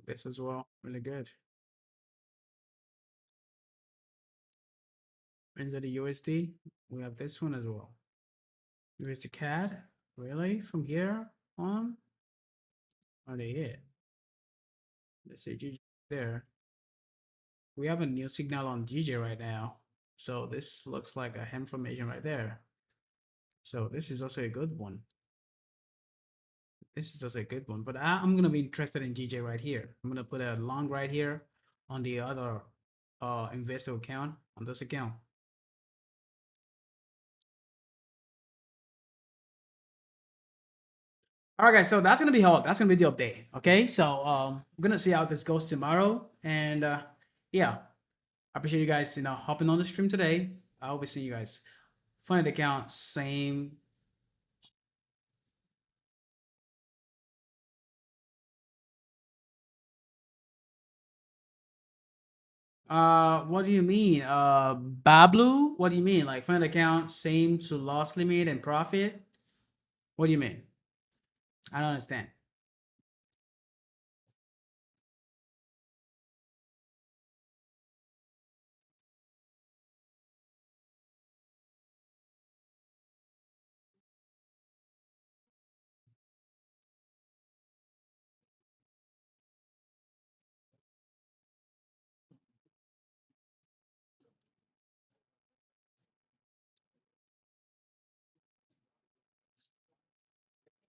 Speaker 1: This as well, really good. Into the USD, we have this one as well. USD CAD, really? From here on? Are they it? Let's see, GG there. We have a new signal on GJ right now. So this looks like a hem formation right there. So this is also a good one. This is also a good one. But I'm going to be interested in GJ right here. I'm going to put a long right here on the other investor account, on this account. All right, guys. So that's gonna be all. That's gonna be the update. Okay. So we're gonna see how this goes tomorrow. And yeah, I appreciate you guys, hopping on the stream today. I will be seeing you guys. Find the account, same What do you mean? Bablu? What do you mean? Like fund account, same to loss limit and profit? What do you mean? I don't understand.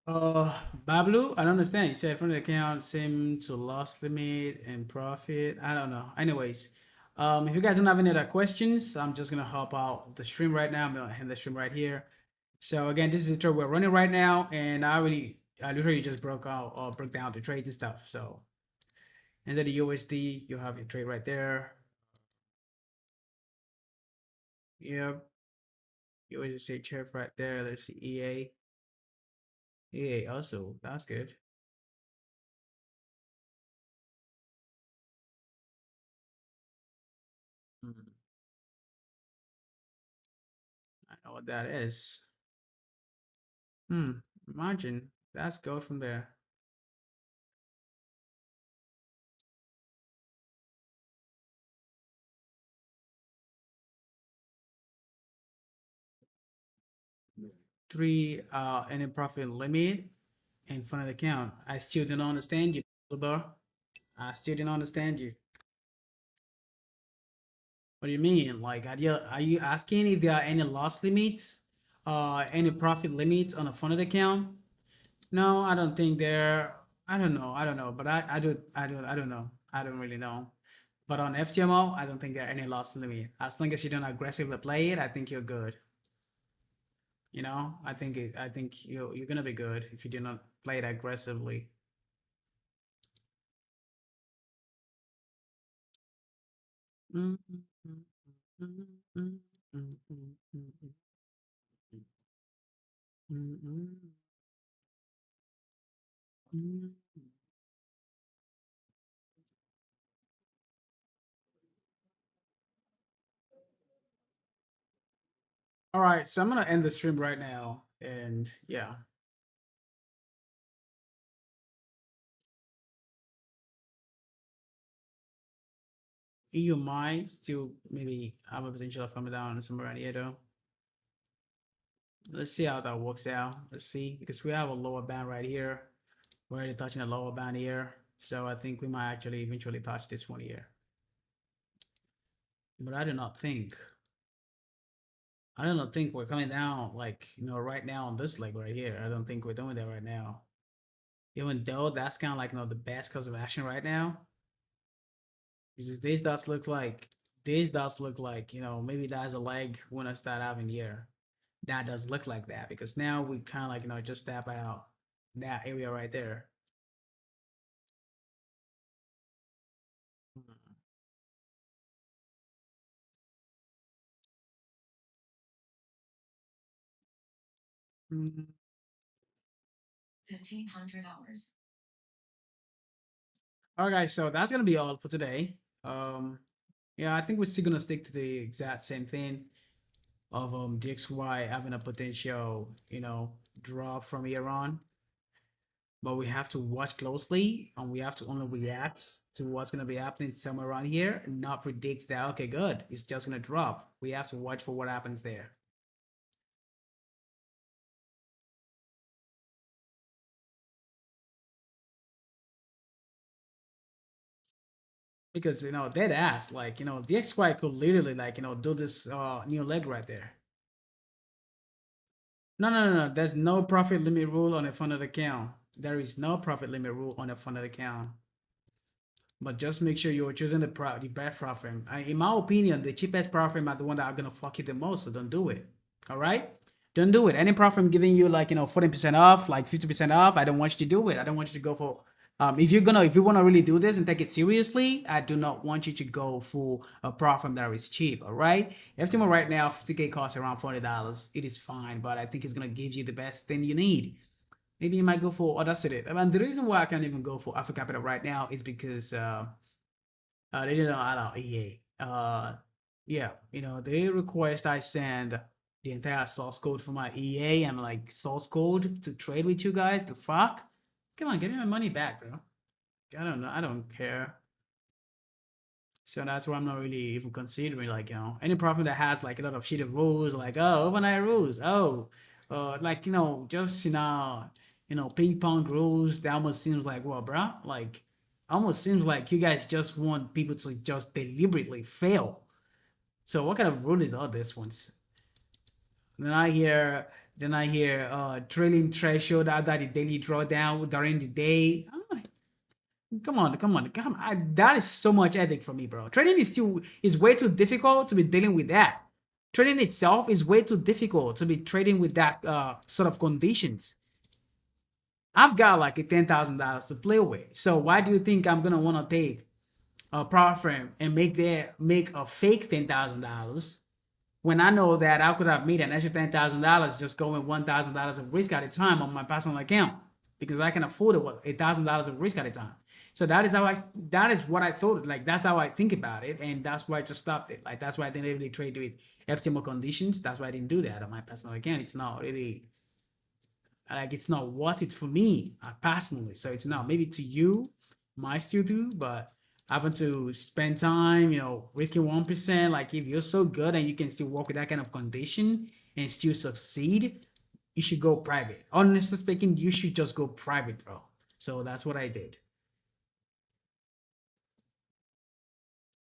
Speaker 1: Bablu, I don't understand. You said fund account, same to loss limit and profit. I don't know. Anyways, if you guys don't have any other questions, I'm just gonna hop out the stream right now. I'm gonna end the stream right here. So again, this is the trade we're running right now, and I literally just broke down the trades and stuff. So inside the USD, you have your trade right there. Yep, USD chart right there. Let's see EA. EA also, that's good. Mhm. I know what that is. Imagine. Let's go from there. Three any profit limit in front of the account. I still don't understand you, bro. I still don't understand you. What do you mean? Like, are you asking if there are any loss limits, any profit limits on a funded account? No, I don't think there. I don't know. But I don't know. I don't really know. But on FTMO, I don't think there are any loss limit. As long as you don't aggressively play it, I think you're good. You know, I think you're gonna be good if you do not play it aggressively. All right, so I'm gonna end the stream right now, and yeah, EU might still maybe have a potential of coming down somewhere around here though. Let's see how that works out. Let's see, because we have a lower band right here. We're already touching a lower band here, so I think we might actually eventually touch this one here. But I don't think we're coming down like right now on this leg right here. I don't think we're doing that right now. Even though that's kind of like the best course of action right now. Because these dots look like maybe that's a leg when I start having here. That does look like that because now we kind of like just tap out that area right there. Mhm. 1,500 hours. All right, guys. So that's gonna be all for today. Yeah, I think we're still gonna stick to the exact same thing of DXY having a potential, drop from here on. But we have to watch closely and we have to only react to what's going to be happening somewhere around here and not predict that, okay, good, it's just going to drop. We have to watch for what happens there. Because, dead ass, like, DXY could literally, like, do this new leg right there. No, no, no, no. There's no profit limit rule on a funded account. There is no profit limit rule on a funded account. But just make sure you're choosing the best prop firm. In my opinion, the cheapest prop firm are the one that are gonna fuck you the most. So don't do it. All right, don't do it. Any prop firm giving you like 40% off, like 50% off, I don't want you to do it. I don't want you to go for. If you want to really do this and take it seriously, I do not want you to go for a prop firm that is cheap. All right, FTMO right now 50K costs around $40. It is fine, but I think it's gonna give you the best thing you need. Maybe you might go for Audacity. I mean, the reason why I can't even go for Alpha Capital right now is because they didn't allow EA. uh yeah, they request I send the entire source code for my EA. I'm like, source code to trade with you guys? The fuck? Come on, give me my money back, bro. I don't know. I don't care. So that's why I'm not really even considering, like, any platform that has like a lot of shitty rules, like, oh, overnight rules, oh, like, just, ping pong rules. That almost seems like, well, bro, like, almost seems like you guys just want people to just deliberately fail. So what kind of rules are these ones? Then I hear, trailing threshold after the daily drawdown during the day. Come on, come on, come on. That is so much headache for me, bro. Trading is way too difficult to be dealing with that. Trading itself is way too difficult to be trading with that sort of conditions. I've got like a $10,000 to play with. So why do you think I'm gonna want to take a power frame and make a fake $10,000 when I know that I could have made an extra $10,000 just going $1,000 of risk at a time on my personal account because I can afford $1,000 of risk at a time. So that is what I thought. Like, that's how I think about it, and that's why I just stopped it. Like, that's why I didn't really trade with FTMO conditions. That's why I didn't do that on my personal account. It's not really, like, it's not worth it for me personally. So it's not. Maybe to you might still do, but having to spend time, risking 1%, like, if you're so good and you can still work with that kind of condition and still succeed, you should go private. Honestly speaking, you should just go private, bro. So that's what I did.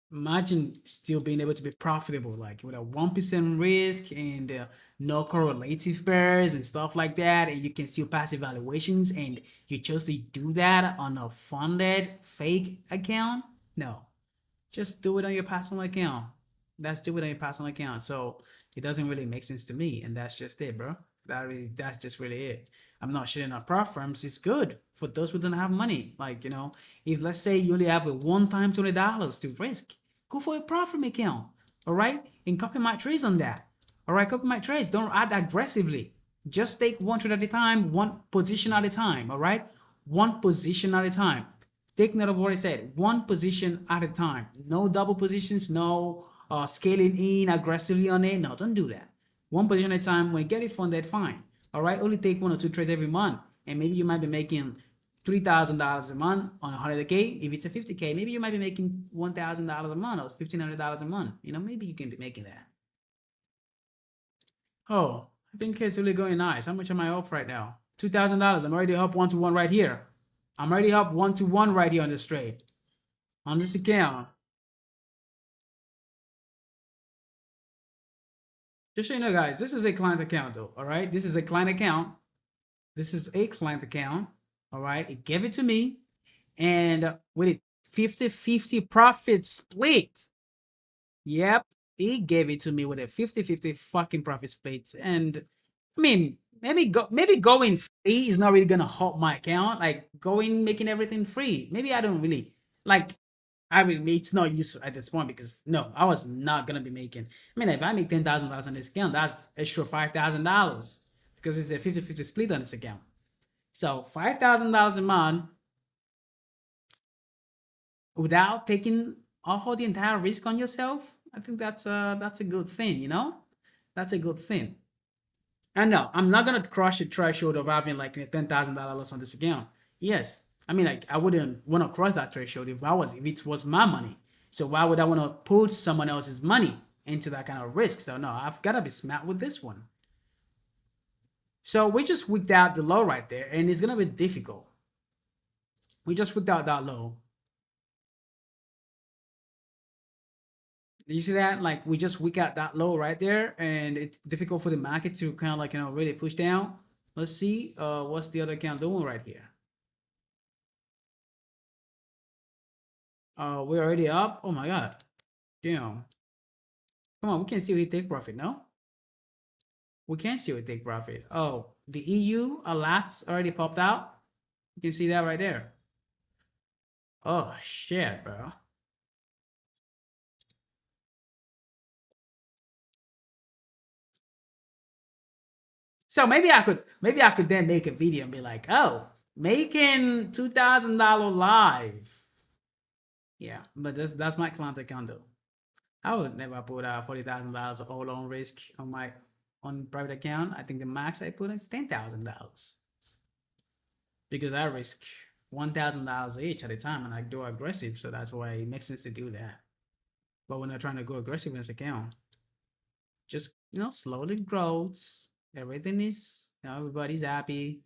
Speaker 1: Imagine still being able to be profitable, like with a 1% risk and no correlative pairs and stuff like that, and you can still pass evaluations, and you chose to do that on a funded fake account. No, just do it on your personal account. That's do it on your personal account. So it doesn't really make sense to me, and that's just it, bro. That's just really it. I'm not shitting on platforms. It's good for those who don't have money. Like, if let's say you only have a one-time $20 to risk, go for a platform account. All right, and copy my trades on that. All right, copy my trades. Don't add aggressively. Just take one trade at a time, one position at a time. All right, one position at a time. Take note of what I said. One position at a time. No double positions. No scaling in aggressively on it. No, don't do that. One position at a time. When you get it funded, fine. All right. Only take 1 or 2 trades every month, and maybe you might be making $3,000 a month on 100K. If it's a 50K, maybe you might be making $1,000 a month or $1,500 a month. Maybe you can be making that. Oh, I think it's really going nice. How much am I up right now? $2,000. I'm already up 1-to-1 right here. I'm already up 1-to-1 right here on this trade. On this account. Just so you know, guys, this is a client account though. All right. This is a client account. This is a client account. All right. It gave it to me. And with it 50-50 profit split. Yep. He gave it to me with a 50-50 fucking profit split. And I mean, maybe going free is not really gonna help my account. Like making everything free. Maybe I don't really like. I mean, it's not useful at this point because no, I was not gonna be making. I mean, if I make $10,000 on this account, that's extra $5,000 because it's a 50-50 split on this account. So $5,000 a month without taking all the entire risk on yourself. I think that's a good thing. That's a good thing. And no, I'm not gonna crush the threshold of having like $10,000 on this account. Yes, I mean, like, I wouldn't want to cross that threshold if it was my money. So why would I want to put someone else's money into that kind of risk? So no, I've got to be smart with this one. So we just wicked out the low right there, and it's gonna be difficult. We just wicked out that low. You see that? Like, we just wick out that low right there, and it's difficult for the market to kind of like really push down. Let's see what's the other account doing right here. We're already up. Oh my god. Damn. Come on, we can still take profit, no? We can still take profit. Oh, the EU alerts already popped out. You can see that right there. Oh shit, bro. So maybe I could then make a video and be like, oh, making $2,000 live. Yeah, but that's my client account though. I would never put $40,000 all on risk on my on private account. I think the max I put is $10,000 because I risk $1,000 each at a time and I do aggressive. So that's why it makes sense to do that. But we're not trying to go aggressive in this account. Just slowly grows. Everything is everybody's happy.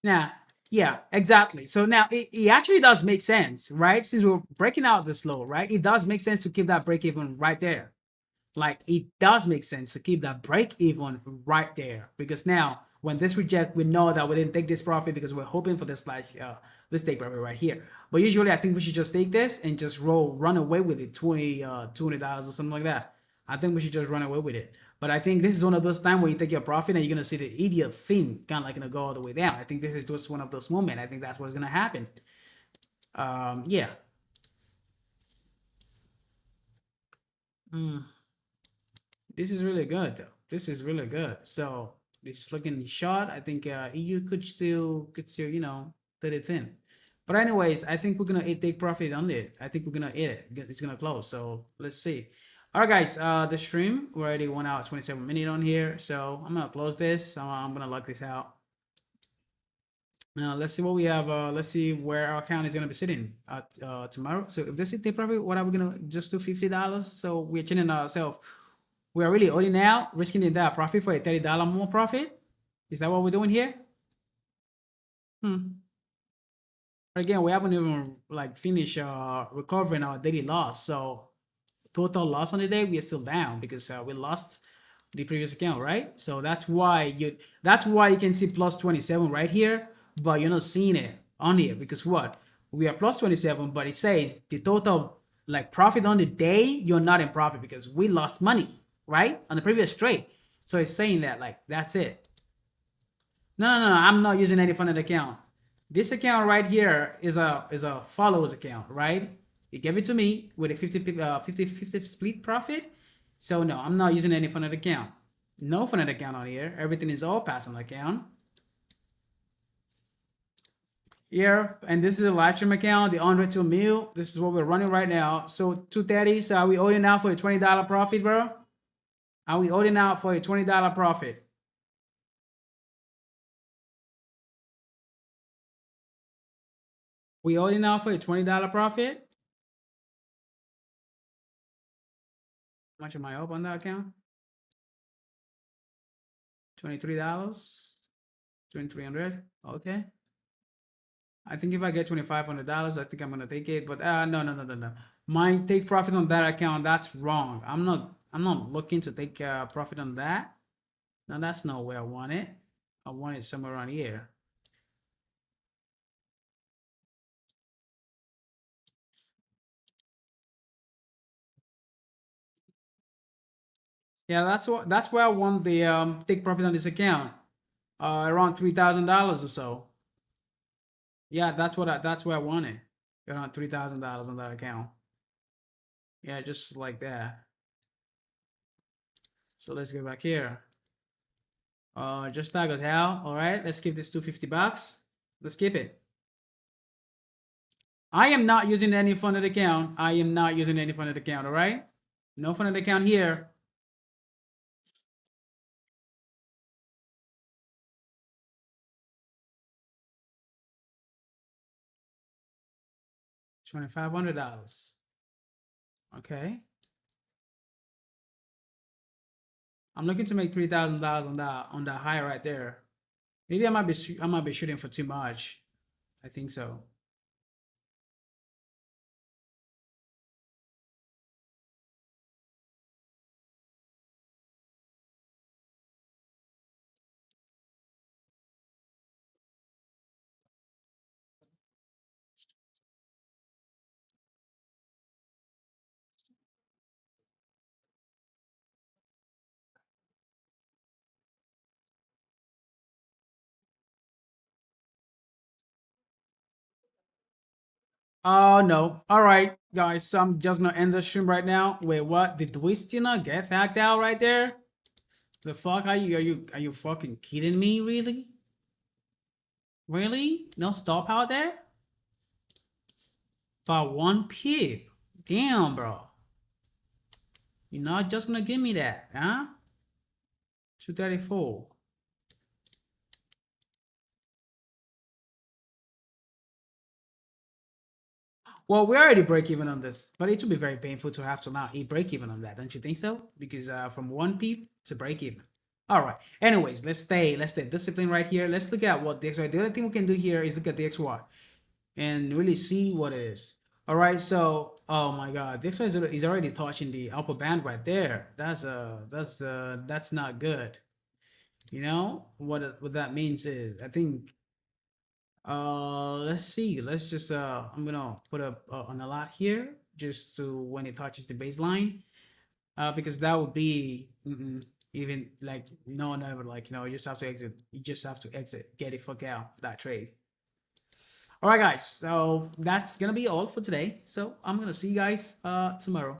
Speaker 1: Yeah, yeah, exactly. So now it actually does make sense, right? Since we're breaking out the slow, right? It does make sense to keep that break even right there. Like it does make sense to keep that break even right there because now when this reject, we know that we didn't take this profit because we're hoping for this like this take profit right here. But usually, I think we should just take this and just run away with it, $200 or something like that. I think we should just run away with it. But I think this is one of those times where you take your profit and you're gonna see the idiot thing kind of like gonna go all the way down. I think this is just one of those moments. I think that's what's gonna happen. Yeah. Mm. This is really good though. This is really good. So it's looking short. I think EU could still do the thing. But anyways, I think we're gonna take profit on it. I think we're gonna eat it. It's gonna close. So let's see. All right, guys. The stream we're already 1 hour 27 minutes on here. So I'm gonna close this. I'm gonna lock this out. Now let's see what we have. Let's see where our account is gonna be sitting tomorrow. So if this is take profit, what are we gonna just do $50? So we're chilling ourselves. We are really holding out, risking the entire profit for a $30 more profit. Is that what we're doing here? Hmm. Again, we haven't even like finished recovering our daily loss. So total loss on the day, we are still down because we lost the previous account, right? So that's why you can see plus 27 right here, but you're not seeing it on here because what? We are plus 27, but it says the total like profit on the day, you're not in profit because we lost money, right? On the previous trade. So it's saying that like that's it. No, no, no, I'm not using any funded account. This account right here is a follows account, right? You gave it to me with a 50 split profit. So no, I'm not using any funded account. No funded account on here. Everything is all pass on account. Here, and this is a live stream account, the 102 mil. This is what we're running right now. So 230. So are we holding out for a $20 profit, bro? Are we holding out for a $20 profit? We holding out for a $20 profit? How much am I up on that account? $23, 2,300. Okay. I think if I get $2,500, I think I'm gonna take it. But no, no, no, no, no. My take profit on that account, that's wrong. I'm not looking to take profit on that. No, that's not where I want it. I want it somewhere around here. Yeah, that's where I want the take profit on this account. Around $3,000 or so. Yeah, that's where I want it. Around $3,000 on that account. Yeah, just like that. So let's go back here. Just tag us out. All right, let's keep this $250. Let's keep it. I am not using any funded account. I am not using any funded account. All right, no funded account here. $2,500. Okay, I'm looking to make $3,000 on that high right there. Maybe I might be shooting for too much. I think so. Oh no. All right, guys. So I'm just gonna end the stream right now. Wait, what? Did we still not get hacked out right there? The fuck are you fucking kidding me? Really? Really? No stop out there? By 1 pip. Damn, bro. You're not just gonna give me that, huh? 234. Well, we already break even on this, but it would be very painful to have to now eat break even on that, don't you think so? Because from 1 pip to break even. All right. Anyways, let's stay disciplined right here. Let's look at what the XY. The other thing we can do here is look at the XY and really see what it is. All right. So, oh my God, the XY is already touching the upper band right there. That's not good. You know what that means is I think let's see. Let's just I'm gonna put an alert here just to when it touches the baseline. Because that would be even like no one ever like you just have to exit. You just have to exit. Get it fuck out of that trade. All right, guys. So that's gonna be all for today. So I'm gonna see you guys tomorrow.